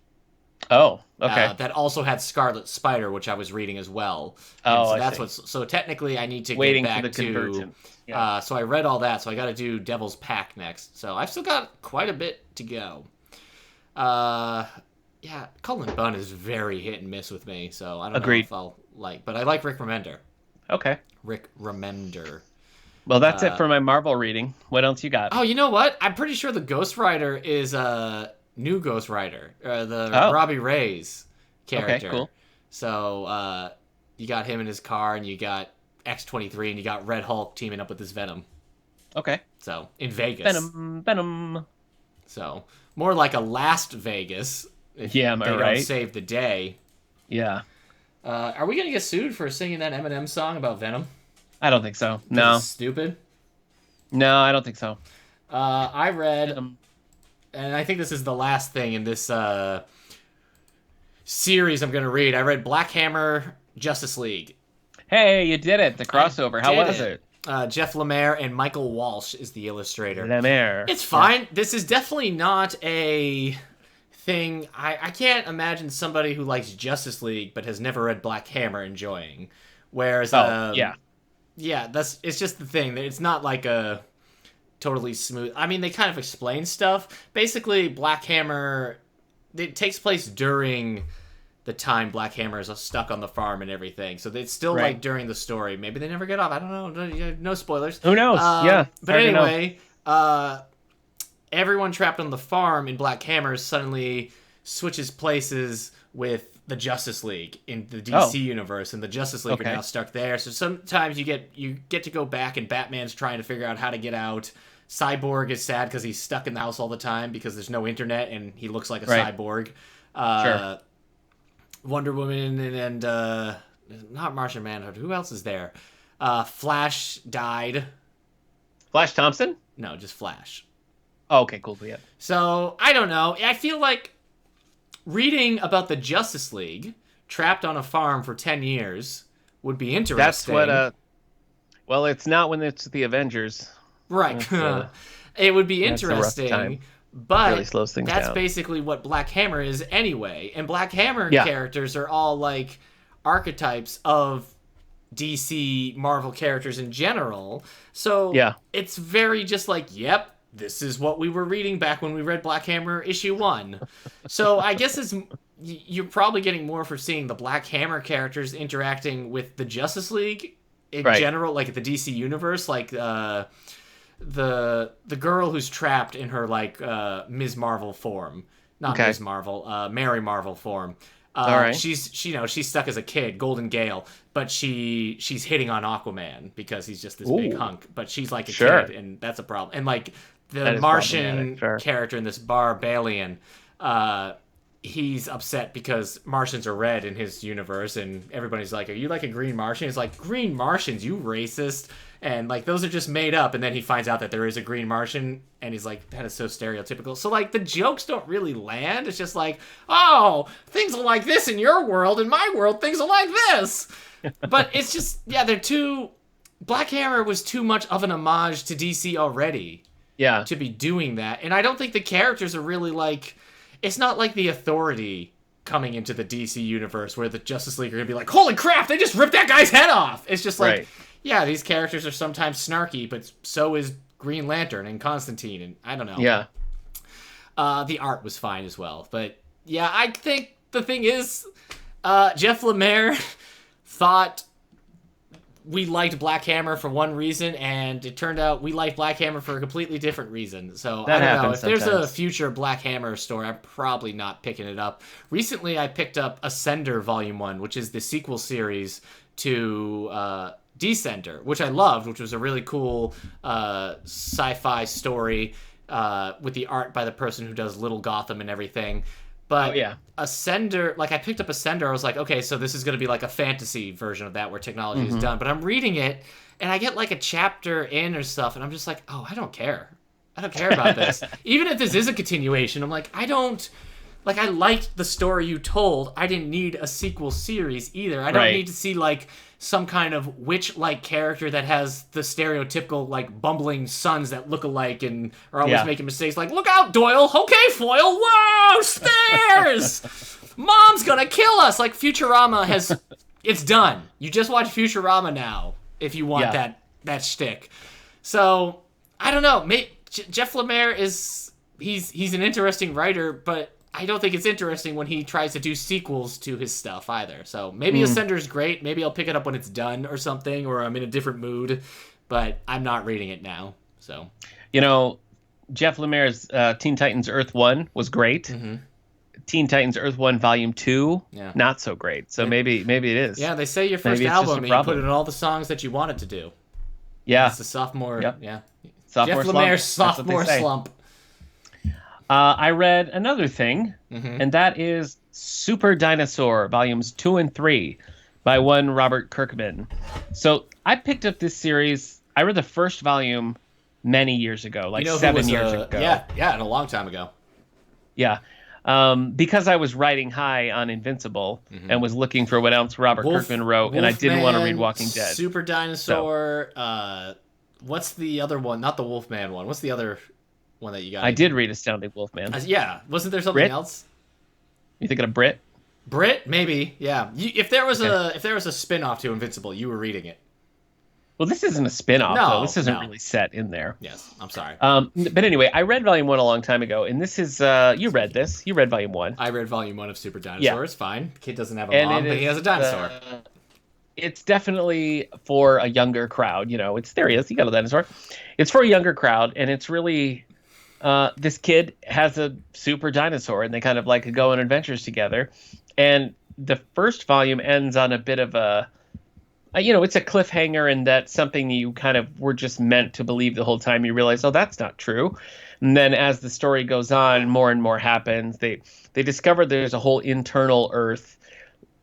Oh, okay. That also had Scarlet Spider, which I was reading as well. Oh, so that's what's. So technically, I need to waiting get back for the convergence. Yeah. So I read all that. So I got to do Devil's Pack next. So I've still got quite a bit to go. Yeah, Cullen Bunn is very hit and miss with me. So I don't know if I'll like, but I like Rick Remender. Okay. Rick Remender. Well, that's it for my Marvel reading. What else you got? Oh, you know what? I'm pretty sure the Ghost Rider is new Ghost Rider, Robbie Reyes character. Okay, cool. So you got him in his car, and you got X-23, and you got Red Hulk teaming up with this Venom. Okay. So in Vegas. Venom. So more like a Last Vegas. If yeah, am I right? Don't save the day. Yeah. Are we gonna get sued for singing that Eminem song about Venom? I don't think so. No. It's stupid. No, I don't think so. I read, and I think this is the last thing in this series I'm going to read. I read Black Hammer Justice League. Hey, you did it. The crossover. How was it? Jeff Lemire and Michael Walsh is the illustrator. Lemire. It's fine. Yeah. This is definitely not a thing. I can't imagine somebody who likes Justice League but has never read Black Hammer enjoying. Whereas, yeah, it's just the thing. It's not like a totally smooth... I mean, they kind of explain stuff. Basically, Black Hammer... It takes place during the time Black Hammer is stuck on the farm and everything. So it's still like during the story. Maybe they never get off. I don't know. No spoilers. Who knows? Yeah. But anyway, everyone trapped on the farm in Black Hammer suddenly switches places with the Justice League in the DC universe, and the Justice League are now stuck there. So sometimes you get to go back, and Batman's trying to figure out how to get out. Cyborg is sad because he's stuck in the house all the time because there's no internet, and he looks like a cyborg. Sure. Wonder Woman and not Martian Manhunter. Who else is there? Flash died. Flash Thompson? No, just Flash. Oh, okay, cool. Yeah. So I don't know. I feel like reading about the Justice League trapped on a farm for 10 years would be interesting. That's what. Well, it's not when it's the Avengers. Right. It would be interesting. But really slows things that's down. basically what Black Hammer is anyway. And Black Hammer characters are all like archetypes of DC Marvel characters in general. So it's very just like, yep, this is what we were reading back when we read Black Hammer issue 1. So I guess you're probably getting more for seeing the Black Hammer characters interacting with the Justice League in general, like the DC universe, like the girl who's trapped in her like Ms. Marvel form, not Ms. Marvel, Mary Marvel form. All right. She's stuck as a kid, Golden Gale, but she's hitting on Aquaman because he's just this big hunk. But she's like a kid, and that's a problem. And like the Martian character in this Barbalian, he's upset because Martians are red in his universe, and everybody's like, "Are you like a green Martian?" He's like, "Green Martians, you racist." And like those are just made up, and then he finds out that there is a green Martian, and he's like, that is so stereotypical. So like the jokes don't really land. It's just like, oh, things are like this in your world, in my world things are like this. But it's just, they're too, Black Hammer was too much of an homage to DC already to be doing that. And I don't think the characters are really like, it's not like the Authority coming into the DC universe where the Justice League are gonna be like, holy crap, they just ripped that guy's head off. It's just like, these characters are sometimes snarky, but so is Green Lantern and Constantine, and I don't know. Yeah. The art was fine as well. But, I think the thing is, Jeff Lemire thought we liked Black Hammer for one reason, and it turned out we liked Black Hammer for a completely different reason. So, I don't know. If there's a future Black Hammer story, I'm probably not picking it up. Recently, I picked up Ascender Volume 1, which is the sequel series to Descender, which I loved, which was a really cool sci-fi story with the art by the person who does Little Gotham and everything. But Ascender, like I picked up Ascender, I was like, okay, so this is going to be like a fantasy version of that where technology is done. But I'm reading it, and I get like a chapter in or stuff, and I'm just like, oh, I don't care. I don't care about this. Even if this is a continuation, I'm like, I liked the story you told. I didn't need a sequel series either. I don't need to see like some kind of witch-like character that has the stereotypical like bumbling sons that look alike and are always making mistakes. Like, look out, Doyle. Okay, Foyle. Whoa, stairs. Mom's gonna kill us. Like Futurama has, it's done. You just watch Futurama now if you want that shtick. So I don't know. Jeff Lemire he's an interesting writer, but I don't think it's interesting when he tries to do sequels to his stuff either. So maybe Ascender's great. Maybe I'll pick it up when it's done or something, or I'm in a different mood. But I'm not reading it now. So, Jeff Lemire's Teen Titans Earth 1 was great. Mm-hmm. Teen Titans Earth 1 Volume 2, not so great. So maybe it is. Yeah, they say your first album, and you put in all the songs that you wanted to do. Yeah. It's the sophomore. Yep. Yeah. Sophomore Jeff Lemire's sophomore slump. I read another thing, and that is Super Dinosaur, Volumes 2 and 3, by one Robert Kirkman. So I picked up this series. I read the first volume many years ago, like 7 years ago. Yeah, and a long time ago. Yeah. Because I was riding high on Invincible and was looking for what else Robert Kirkman wrote, and I didn't want to read Walking Dead. Super Dinosaur. What's the other one? Not the Wolfman one. What's the other one that you got? I did read Astounding Wolfman. Wasn't there something else? You thinking of Brit? Brit, maybe. Yeah. If there was a spin-off to Invincible, you were reading it. Well, this isn't a spin-off, though. This isn't really set in there. Yes, I'm sorry. But anyway, I read Volume 1 a long time ago, and this is, you read this. You read Volume 1. I read Volume 1 of Super Dinosaur. It's fine. The kid doesn't have a mom, but he has a dinosaur. It's definitely for a younger crowd. There he is. He got a dinosaur. It's for a younger crowd, and it's really, this kid has a super dinosaur, and they kind of like go on adventures together. And the first volume ends on a bit of a, it's a cliffhanger, and that's something you kind of were just meant to believe the whole time. You realize, oh, that's not true. And then as the story goes on, more and more happens. They discover there's a whole internal Earth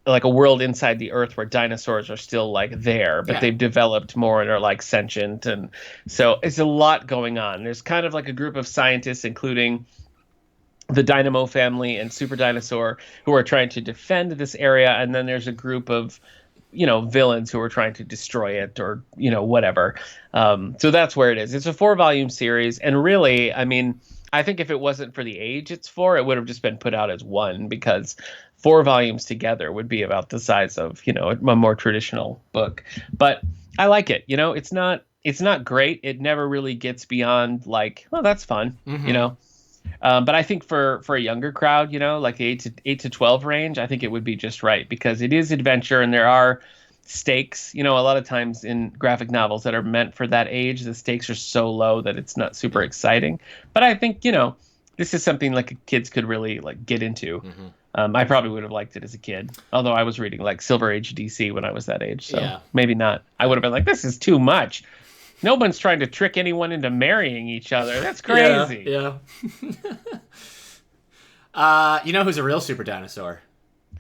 like a world inside the Earth where dinosaurs are still like there, but they've developed more and are like sentient, and so it's a lot going on. There's kind of like a group of scientists, including the Dynamo family and Super Dinosaur, who are trying to defend this area, and then there's a group of villains who are trying to destroy it, or whatever. So that's where it is. It's a 4-volume series, and really, I mean, I think if it wasn't for the age it's for, it would have just been put out as one, because 4 volumes together would be about the size of a more traditional book. But I like it. It's not great. It never really gets beyond like, oh, that's fun. But I think for a younger crowd, like the 8 to 12 range, I think it would be just right, because it is adventure and there are stakes. A lot of times in graphic novels that are meant for that age, the stakes are so low that it's not super exciting. But I think, this is something like kids could really like get into. I probably would have liked it as a kid, although I was reading like Silver Age DC when I was that age. So maybe not. I would have been like, this is too much. No one's trying to trick anyone into marrying each other. That's crazy. Yeah. You know who's a real super dinosaur?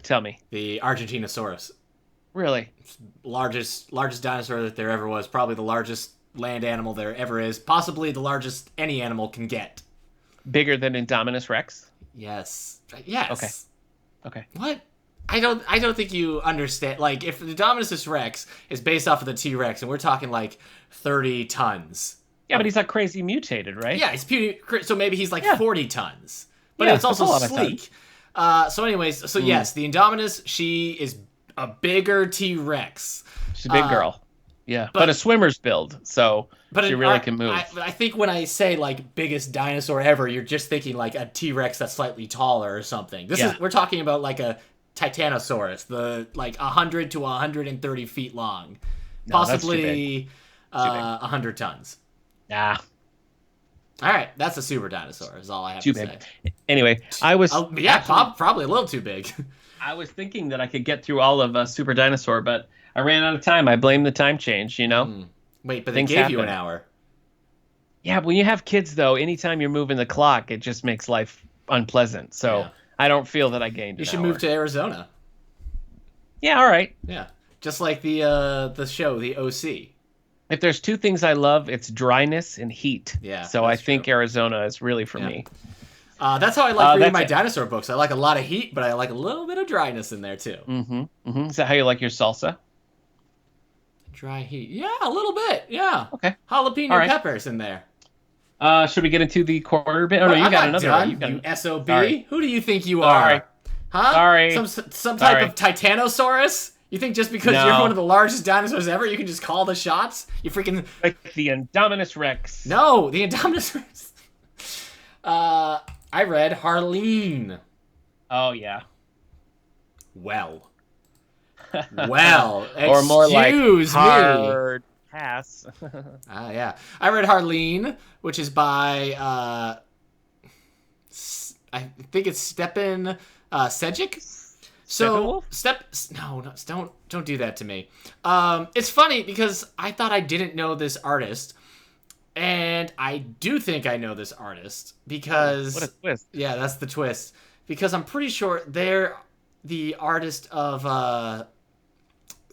Tell me. The Argentinosaurus. Really? Largest dinosaur that there ever was. Probably the largest land animal there ever is. Possibly the largest any animal can get. Bigger than Indominus Rex? Yes. Okay. What? I don't think you understand. Like, if the Indominus Rex is based off of the T-Rex, and we're talking like 30 tons. Yeah, but he's like crazy mutated, right? Yeah, so maybe he's like 40 tons. But it's also sleek. Anyways, yes, the Indominus, she is a bigger T-Rex. She's a big girl. Yeah, but a swimmer's build, so she really can move. I think when I say like biggest dinosaur ever, you're just thinking like a T-Rex that's slightly taller or something. We're talking about like a Titanosaurus, the like 100 to 130 feet long, possibly 100 tons. Nah. All right, that's a super dinosaur. Is all I have to say. Anyway, I was probably a little too big. I was thinking that I could get through all of Super Dinosaur, but I ran out of time. I blame the time change. Wait, but they gave you an hour. Yeah, when you have kids, though, anytime you're moving the clock, it just makes life unpleasant. So I don't feel that I gained. You should move to Arizona. Yeah, all right. Yeah, just like the show, the OC. If there's two things I love, it's dryness and heat. Yeah. So I think Arizona is really for me. That's how I like reading my dinosaur books. I like a lot of heat, but I like a little bit of dryness in there too. Is that how you like your salsa? Dry heat. Yeah, a little bit. Yeah. Okay. Jalapeno peppers in there. Should we get into the quarter bit? Oh, no, you got another one. You SOB. Sorry. Who do you think you are? Sorry. Huh? Sorry. Some type of Titanosaurus? You think just because you're one of the largest dinosaurs ever, you can just call the shots? You freaking... Like the Indominus Rex. No, the Indominus Rex. I read Harleen. Oh, yeah. Well, or more like hard pass. Yeah. I read Harleen, which is by, I think it's Stepan Sejic. So don't do that to me. It's funny because I thought I didn't know this artist, and I do think I know this artist because what a twist. Yeah, that's the twist. Because I'm pretty sure they're the artist of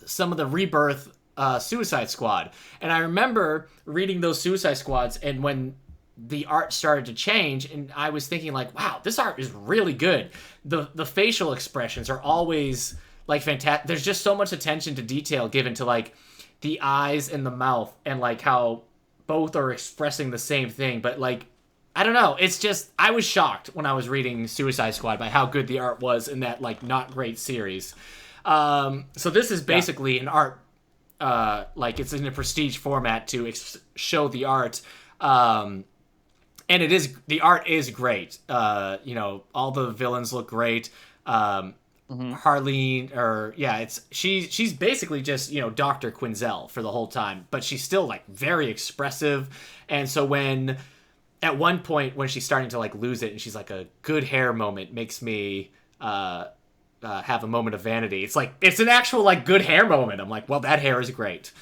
some of the Rebirth Suicide Squad, and I remember reading those Suicide Squads, and when the art started to change, and I was thinking like, wow, this art is really good. The facial expressions are always like fantastic. There's just so much attention to detail given to like the eyes and the mouth, and like how both are expressing the same thing. But like, I don't know. It's just, I was shocked when I was reading Suicide Squad by how good the art was in that like not great series. So this is basically an art, like it's in a prestige format to show the art. And the art is great. All the villains look great. Harleen, she's basically just, Dr. Quinzel for the whole time, but she's still like very expressive. And so at one point when she's starting to like lose it and she's like, a good hair moment makes me, have a moment of vanity. It's like, it's an actual like good hair moment. I'm like, well, that hair is great.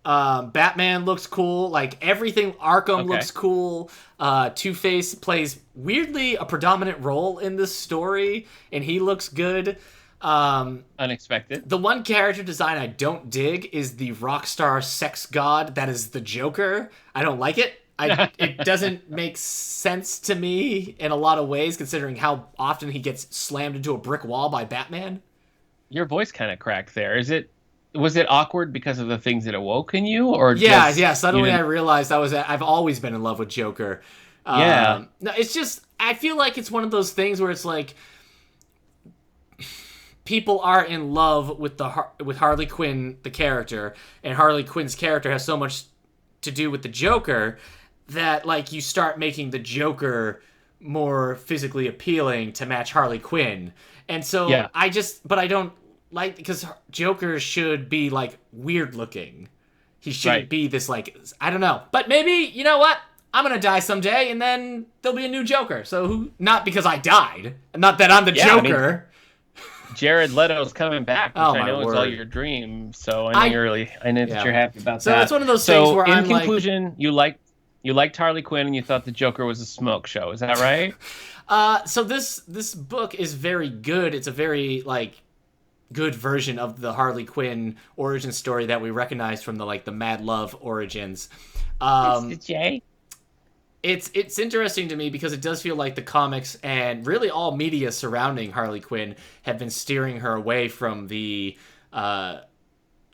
Batman looks cool. Like, everything Arkham Okay. looks cool. Two-Face plays, weirdly, a predominant role in this story, and he looks good. Unexpected. The one character design I don't dig is the rock star sex god that is the Joker. I don't like it. It doesn't make sense to me in a lot of ways, considering how often he gets slammed into a brick wall by Batman. Your voice kind of cracked there. Was it awkward because of the things that awoke in you, or Yeah, just yeah. Suddenly I realized I've always been in love with Joker. Yeah. No, it's just, I feel like it's one of those things where it's like people are in love with with Harley Quinn, the character, and Harley Quinn's character has so much to do with the Joker that, like, you start making the Joker more physically appealing to match Harley Quinn. And so Yeah. but I don't like, because Joker should be, like, weird looking. He shouldn't Right. be this, like, I don't know. But maybe, you know what? I'm gonna die someday, and then there'll be a new Joker. So not because I died, not that I'm the Joker. Jared Leto's coming back, which Oh, I my know is word. all your dream. So I know that you're happy about So that. it's one of those things where in I'm like- conclusion, you liked Harley Quinn and you thought the Joker was a smoke show. Is that right? So this book is very good. It's a very, like, good version of the Harley Quinn origin story that we recognized from the Mad Love origins. It's Jay. It's interesting to me because it does feel like the comics and really all media surrounding Harley Quinn have been steering her away from the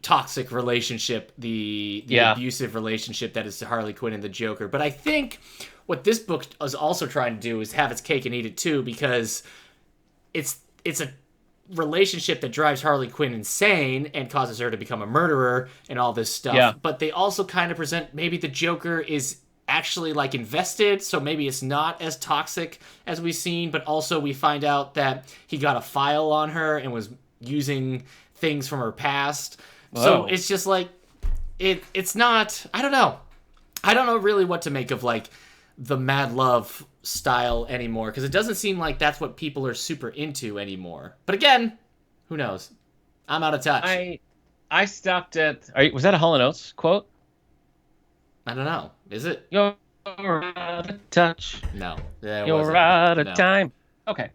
toxic relationship, the abusive relationship that is Harley Quinn and the Joker. But I think what this book is also trying to do is have its cake and eat it too, because it's a relationship that drives Harley Quinn insane and causes her to become a murderer and all this stuff. Yeah. But they also kind of present maybe the Joker is actually, like, invested, so maybe it's not as toxic as we've seen, but also we find out that he got a file on her and was using things from her past. So Whoa. it's just like, it's not, I don't know really what to make of, like, the Mad Love style anymore, because it doesn't seem like that's what people are super into anymore. But again, who knows? I'm out of touch. I stopped at. Was that a Hall & Oates quote? I don't know. Is it? You're out of touch. No. It You're wasn't. out of No. time. Okay.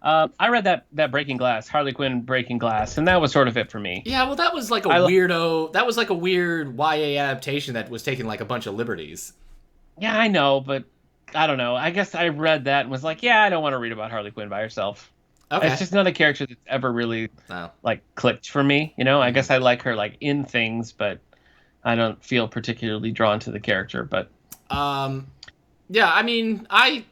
I read that Breaking Glass, Harley Quinn Breaking Glass, and that was sort of it for me. Yeah, well, that was like that was like a weird YA adaptation that was taking, like, a bunch of liberties. Yeah, I know, but I don't know. I guess I read that and was like, yeah, I don't want to read about Harley Quinn by herself. Okay. It's just not a character that's ever really No. like clicked for me. You know, I guess I like her like in things, but I don't feel particularly drawn to the character. But Yeah, I mean, I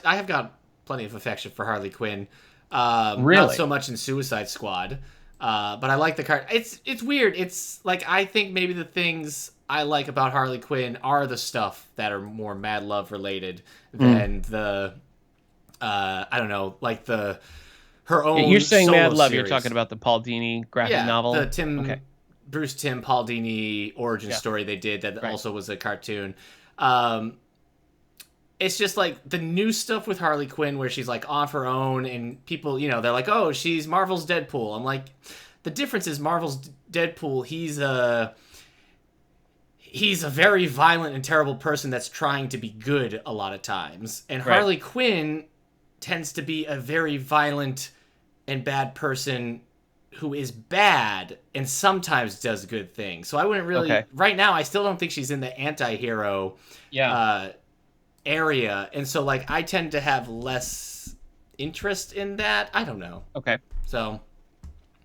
have got plenty of affection for Harley Quinn. Really? Not so much in Suicide Squad. But I like the card. It's weird. It's like, I think maybe the things I like about Harley Quinn are the stuff that are more Mad Love related than the I don't know, like her own. You're saying solo Mad Love. series. You're talking about the Paul Dini graphic novel. The Bruce Timm Paul Dini origin story they did that also was a cartoon. It's just like the new stuff with Harley Quinn where she's like off her own and people, you know, they're like, oh, she's Marvel's Deadpool. I'm like, the difference is Marvel's Deadpool, he's a very violent and terrible person that's trying to be good a lot of times. And Harley Quinn tends to be a very violent and bad person who is bad and sometimes does good things. So I wouldn't really right now I still don't think she's in the anti-hero area. And so, like, I tend to have less interest in that. I don't know. Okay. So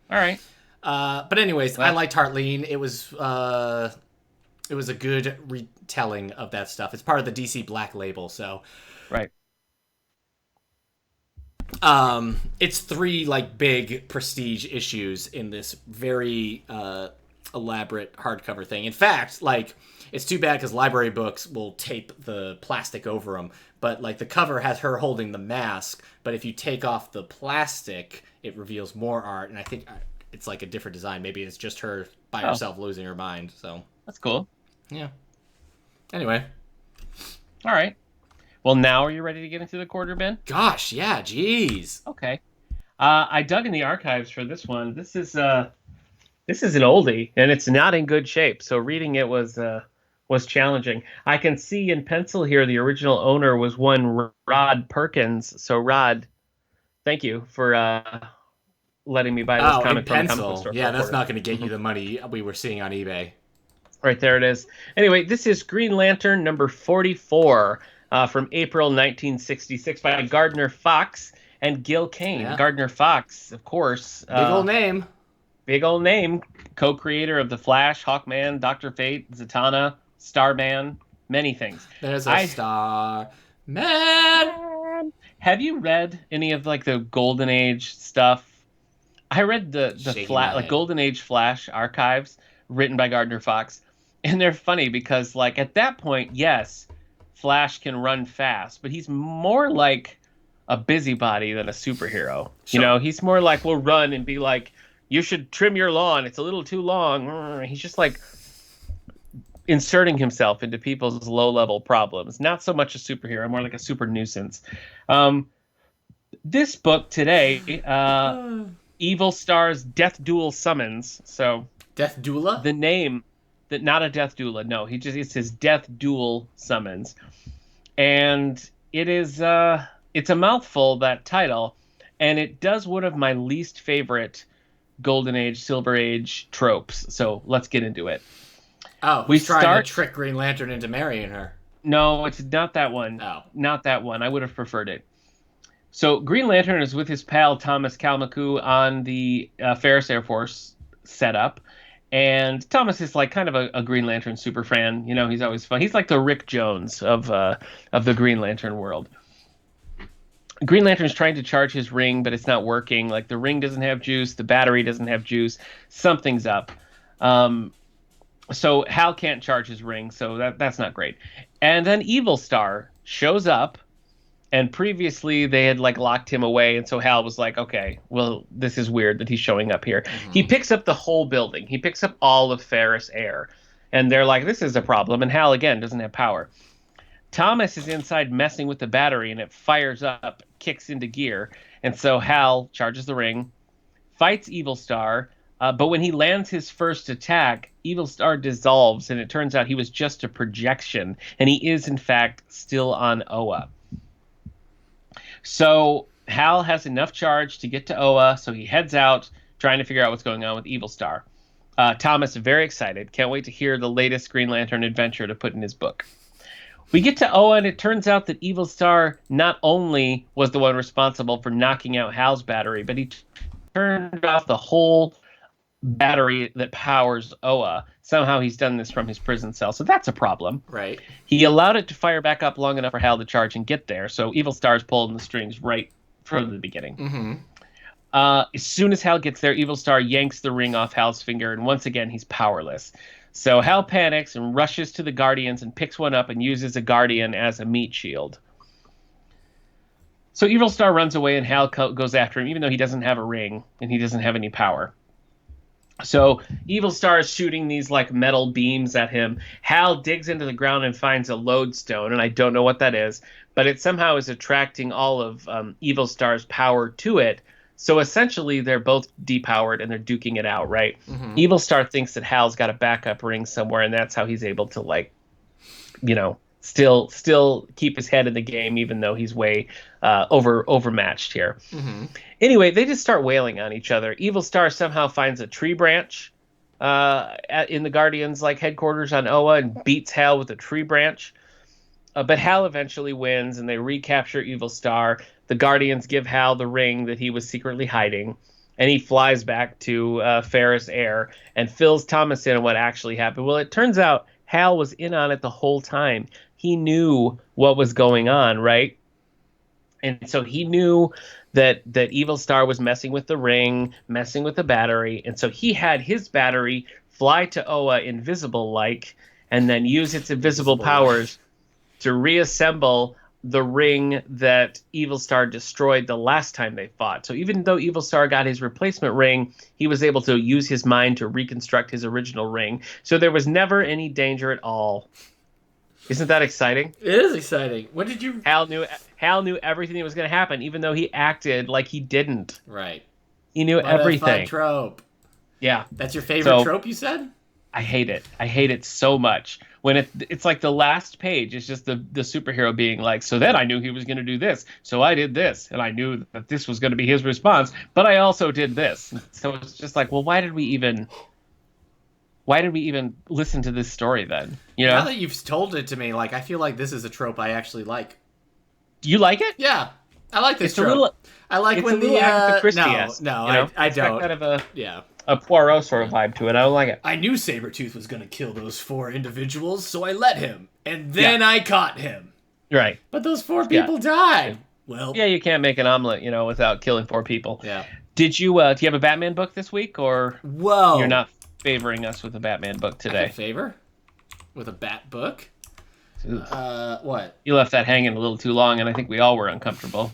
all right. But anyways, I liked Harleen. It was a good retelling of that stuff. It's part of the DC Black Label, so right. It's 3 like big prestige issues in this very elaborate hardcover thing. In fact, like, it's too bad because library books will tape the plastic over them, but like the cover has her holding the mask, but if you take off the plastic, it reveals more art, and I think it's like a different design. Maybe it's just her by herself losing her mind. So that's cool. Yeah. Anyway. All right. Well, now are you ready to get into the quarter bin? Gosh, yeah, jeez. Okay. I dug in the archives for this one. This is This is an oldie, and it's not in good shape. So reading it was challenging. I can see in pencil here the original owner was one Rod Perkins. So Rod, thank you for letting me buy this Oh, in comic from a comic book pencil. store for Yeah, a that's quarter. not going to get you the money we were seeing on eBay. Right there it is. Anyway, this is Green Lantern number 44 from April 1966 by Gardner Fox and Gil Kane. Yeah. Gardner Fox, of course. Big old name. Big old name. Co-creator of The Flash, Hawkman, Dr. Fate, Zatanna, Starman, many things. There's a star man. Have you read any of like the Golden Age stuff? I read the Golden Age Flash archives written by Gardner Fox, and they're funny because like at that point, yes, Flash can run fast, but he's more like a busybody than a superhero. Sure. You know, he's more like will run and be like, you should trim your lawn, it's a little too long. He's just like inserting himself into people's low-level problems. Not so much a superhero, more like a super nuisance. This book today, Evil Star's Death Duel Summons. So Death Doula? the name, that not a Death Doula. No, it's his Death Duel Summons, and it is it's a mouthful, that title, and it does one of my least favorite Golden Age, Silver Age tropes. So let's get into it. Oh, he's trying to trick Green Lantern into marrying her. No, it's not that one. Oh. Not that one. I would have preferred it. So Green Lantern is with his pal Thomas Kalmaku on the Ferris Air Force setup. And Thomas is like kind of a Green Lantern super fan. You know, he's always fun. He's like the Rick Jones of the Green Lantern world. Green Lantern's trying to charge his ring, but it's not working. Like the ring doesn't have juice, the battery doesn't have juice. Something's up. So Hal can't charge his ring, so that's not great. And then Evil Star shows up, and previously they had like locked him away, and so Hal was like, okay, well, this is weird that he's showing up here. Mm-hmm. He picks up the whole building. He picks up all of Ferris Air, and they're like, this is a problem, and Hal, again, doesn't have power. Thomas is inside messing with the battery, and it fires up, kicks into gear, and so Hal charges the ring, fights Evil Star, but when he lands his first attack, Evil Star dissolves, and it turns out he was just a projection, and he is, in fact, still on Oa. So Hal has enough charge to get to Oa, so he heads out, trying to figure out what's going on with Evil Star. Thomas, very excited. Can't wait to hear the latest Green Lantern adventure to put in his book. We get to Oa, and it turns out that Evil Star not only was the one responsible for knocking out Hal's battery, but he turned off the whole battery that powers Oa. Somehow he's done this from his prison cell, so that's a problem. Right. He allowed it to fire back up long enough for Hal to charge and get there, so Evil Star's pulling the strings right from the beginning. Mm-hmm. As soon as Hal gets there, Evil Star yanks the ring off Hal's finger, and once again he's powerless. So Hal panics and rushes to the Guardians and picks one up and uses a Guardian as a meat shield. So Evil Star runs away, and Hal goes after him, even though he doesn't have a ring and he doesn't have any power. So Evil Star is shooting these like metal beams at him. Hal digs into the ground and finds a lodestone, and I don't know what that is, but it somehow is attracting all of Evil Star's power to it. So essentially, they're both depowered and they're duking it out, right? Mm-hmm. Evil Star thinks that Hal's got a backup ring somewhere, and that's how he's able to, like, you know, still keep his head in the game, even though he's way overmatched here. Mm-hmm. Anyway, they just start wailing on each other. Evil Star somehow finds a tree branch in the Guardians' like headquarters on Oa and beats Hal with a tree branch. But Hal eventually wins, and they recapture Evil Star. The Guardians give Hal the ring that he was secretly hiding, and he flies back to Ferris Air and fills Thomas in on what actually happened. Well, it turns out Hal was in on it the whole time. He knew what was going on, right? And so he knew that Evil Star was messing with the ring, messing with the battery, and so he had his battery fly to Oa invisible-like and then use its invisible powers to reassemble the ring that Evil Star destroyed the last time they fought. So even though Evil Star got his replacement ring, he was able to use his mind to reconstruct his original ring. So there was never any danger at all. Isn't that exciting? It is exciting. What did you... Hal knew everything that was going to happen, even though he acted like he didn't. Right. He knew everything. Trope. Yeah. That's your favorite trope, you said? I hate it. I hate it so much. When it's like the last page is just the superhero being like, so then I knew he was going to do this. So I did this. And I knew that this was going to be his response. But I also did this. So it's just like, well, why did we even listen to this story then? You know? Now that you've told it to me, like, I feel like this is a trope I actually like. You like it? Yeah. I like this it's trope. I like when the I don't. Kind of a Poirot sort of vibe to it. I don't like it. I knew Sabretooth was going to kill those 4 individuals, so I let him. And then I caught him. Right. But those 4 people died. Well. Yeah, you can't make an omelet, without killing 4 people. Yeah. Did you, do you have a Batman book this week, or Whoa. You're not favoring us with a Batman book today? I can favor? With a Bat book? What? You left that hanging a little too long, and I think we all were uncomfortable.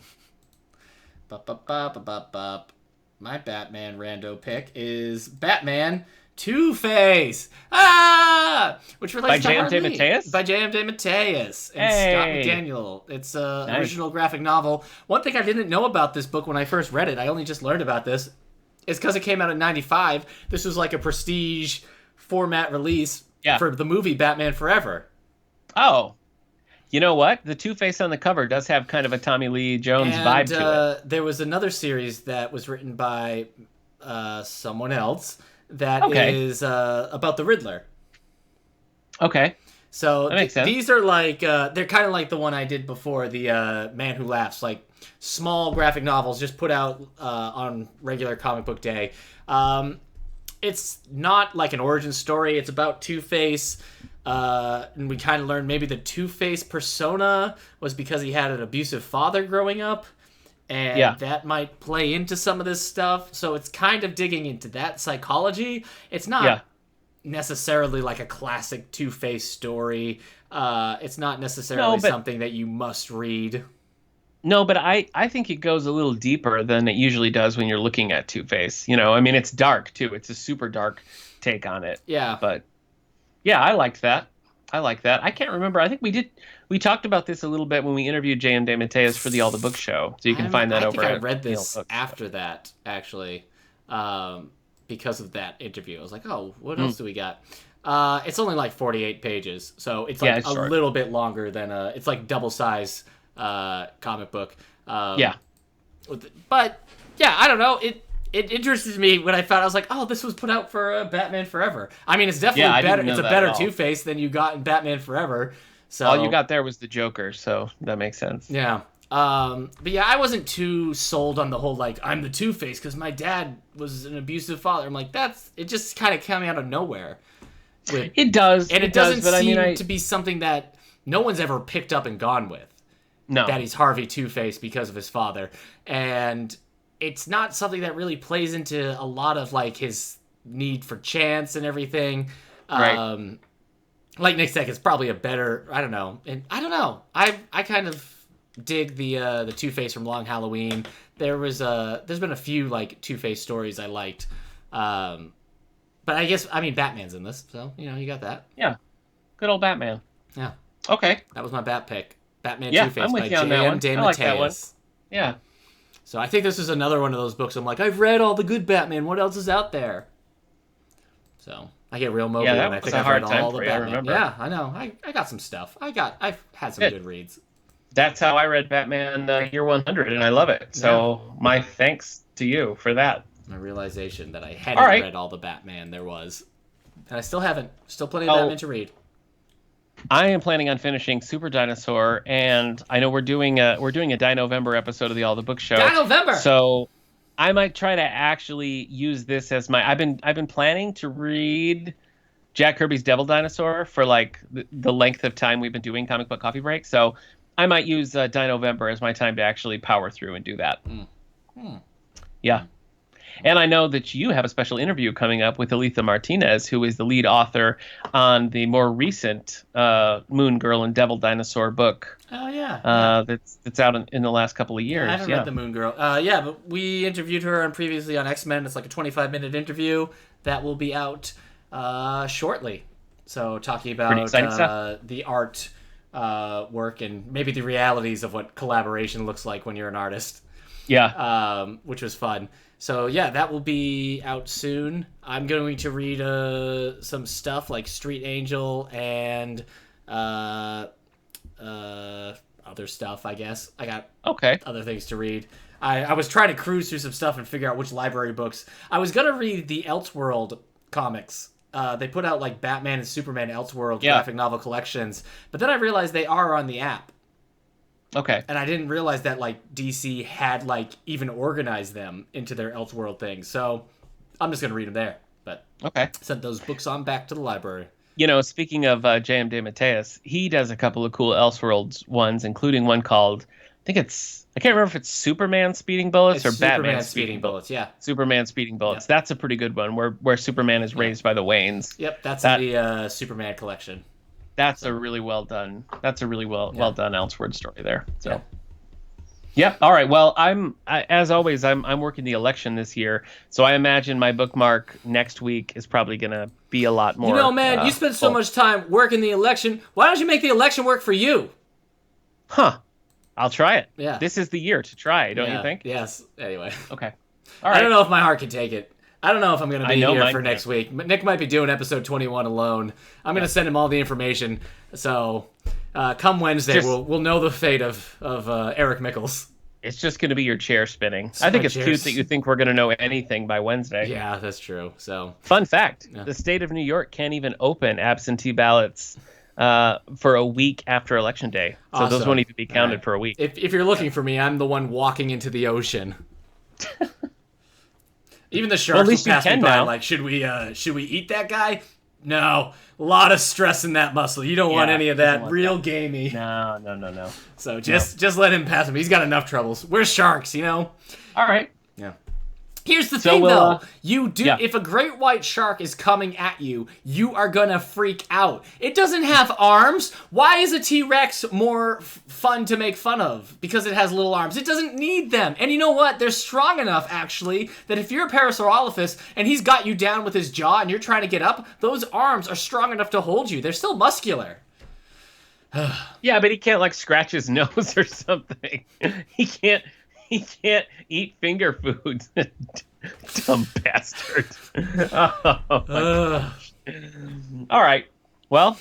My Batman rando pick is Batman Two-Face. Ah! Which relates to Harleen. By J.M. DeMatteis and Scott McDaniel. It's an original graphic novel. One thing I didn't know about this book when I first read it, I only just learned about this, is because it came out in 95. This was like a prestige format release for the movie Batman Forever. Oh. You know what? The Two-Face on the cover does have kind of a Tommy Lee Jones vibe to it. There was another series that was written by someone else that is about the Riddler. Okay. So that makes sense. These are like, they're kind of like the one I did before, the Man Who Laughs, like small graphic novels just put out on regular comic book day. It's not like an origin story. It's about Two-Face. And we kind of learned maybe the Two-Face persona was because he had an abusive father growing up. And that might play into some of this stuff. So it's kind of digging into that psychology. It's not necessarily like a classic Two-Face story. It's not necessarily something that you must read. No, but I think it goes a little deeper than it usually does when you're looking at Two-Face. I mean, it's dark, too. It's a super dark take on it. Yeah. But, yeah, I liked that. I can't remember. I think we talked about this a little bit when we interviewed J.M. DeMatteis for the All the Book Show. So you can find that over I think I read this after that, actually, because of that interview. I was like, oh, what else do we got? It's only like 48 pages, so it's like a little bit longer than it's like double size comic book. But yeah, I don't know. It interested me when I found I was like, oh, this was put out for Batman Forever. I mean, it's definitely better. It's a better Two-Face than you got in Batman Forever. So all you got there was the Joker, so that makes sense. Yeah. But yeah, I wasn't too sold on the whole like I'm the Two-Face because my dad was an abusive father. I'm like, it just kind of came out of nowhere. It does, and it doesn't seem to be something that no one's ever picked up and gone with. No, that he's Harvey Two-Face because of his father, and it's not something that really plays into a lot of like his need for chance and everything. Right. Like Nick said, it's probably a better. I don't know. I kind of dig the Two-Face from Long Halloween. There's been a few like Two-Face stories I liked. But Batman's in this, so you got that. Yeah. Good old Batman. Yeah. Okay. That was my Bat pick. Batman Two-Face I'm with by J.M. DeMatteis. I like that one. Yeah. So I think this is another one of those books. I'm like, I've read all the good Batman. What else is out there? So I get real mobile, and I think I've read all the Batman. Yeah, I know. I got some stuff. I've had some good reads. That's how I read Batman Year 100, and I love it. So my thanks to you for that. My realization that I hadn't read all the Batman there was, and I still haven't. Still plenty of Batman to read. I am planning on finishing Super Dinosaur, and I know we're doing a Dinovember episode of the All the Book Show. Dinovember. So I might try to actually use this as my. I've been planning to read Jack Kirby's Devil Dinosaur for like the length of time we've been doing Comic Book Coffee Break. So I might use Dinovember as my time to actually power through and do that. Yeah. And I know that you have a special interview coming up with Elita Martinez, who is the lead author on the more recent Moon Girl and Devil Dinosaur book. Oh, yeah. That's out in the last couple of years. I haven't read the Moon Girl. But we interviewed her previously on X-Men. It's like a 25-minute interview that will be out shortly. So talking about the art work and maybe the realities of what collaboration looks like when you're an artist. Yeah. Which was fun. So yeah, that will be out soon. I'm going to read some stuff like Street Angel and other stuff, I guess. I got other things to read. I was trying to cruise through some stuff and figure out which library books. I was going to read the Elseworld comics. They put out like Batman and Superman Elseworld graphic novel collections, but then I realized they are on the app. Okay. And I didn't realize that like DC had like even organized them into their Elseworld thing. So I'm just going to read them there. But sent those books on back to the library. You know, speaking of J.M. DeMatteis, he does a couple of cool Elseworlds ones, including one called, I can't remember if it's Superman Speeding Bullets or Batman Speeding Bullets. Yeah. Superman Speeding Bullets. Yeah. That's a pretty good one where Superman is raised by the Waynes. Yep, that's in the Superman collection. That's a really well done. That's a really well done Elseworld story there. So. Yep. All right. Well, as always, I'm working the election this year, so I imagine my bookmark next week is probably gonna be a lot more. You know, man, you spend so much time working the election. Why don't you make the election work for you? Huh. I'll try it. Yeah. This is the year to try, don't you think? Yes. Anyway. Okay. All right. I don't know if my heart can take it. I don't know if I'm going to be here for next week. Nick might be doing episode 21 alone. I'm going to send him all the information. So come Wednesday, we'll know the fate of Eric Mickles. It's just going to be your chair spinning. I think it's cute that you think we're going to know anything by Wednesday. Yeah, that's true. So fun fact, the state of New York can't even open absentee ballots for a week after Election Day. So those won't even be counted for a week. If you're looking for me, I'm the one walking into the ocean. Even the sharks will pass me by, like, should we eat that guy? No. A lot of stress in that muscle. You don't want any of that. Real gamey. No. So just let him pass him. He's got enough troubles. We're sharks, you know? All right. Yeah. Here's the thing, though. If a great white shark is coming at you, you are gonna freak out. It doesn't have arms. Why is a T-Rex more fun to make fun of? Because it has little arms. It doesn't need them. And you know what? They're strong enough, actually, that if you're a Parasaurolophus and he's got you down with his jaw and you're trying to get up, those arms are strong enough to hold you. They're still muscular. Yeah, but he can't, like, scratch his nose or something. He can't eat finger foods. Dumb bastard. Oh, all right. Well,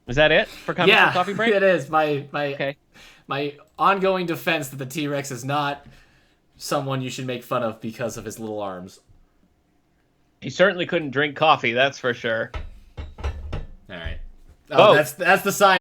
is that it for coming to coffee break? It is. My ongoing defense that the T-Rex is not someone you should make fun of because of his little arms. He certainly couldn't drink coffee, that's for sure. All right. Oh, that's the sign.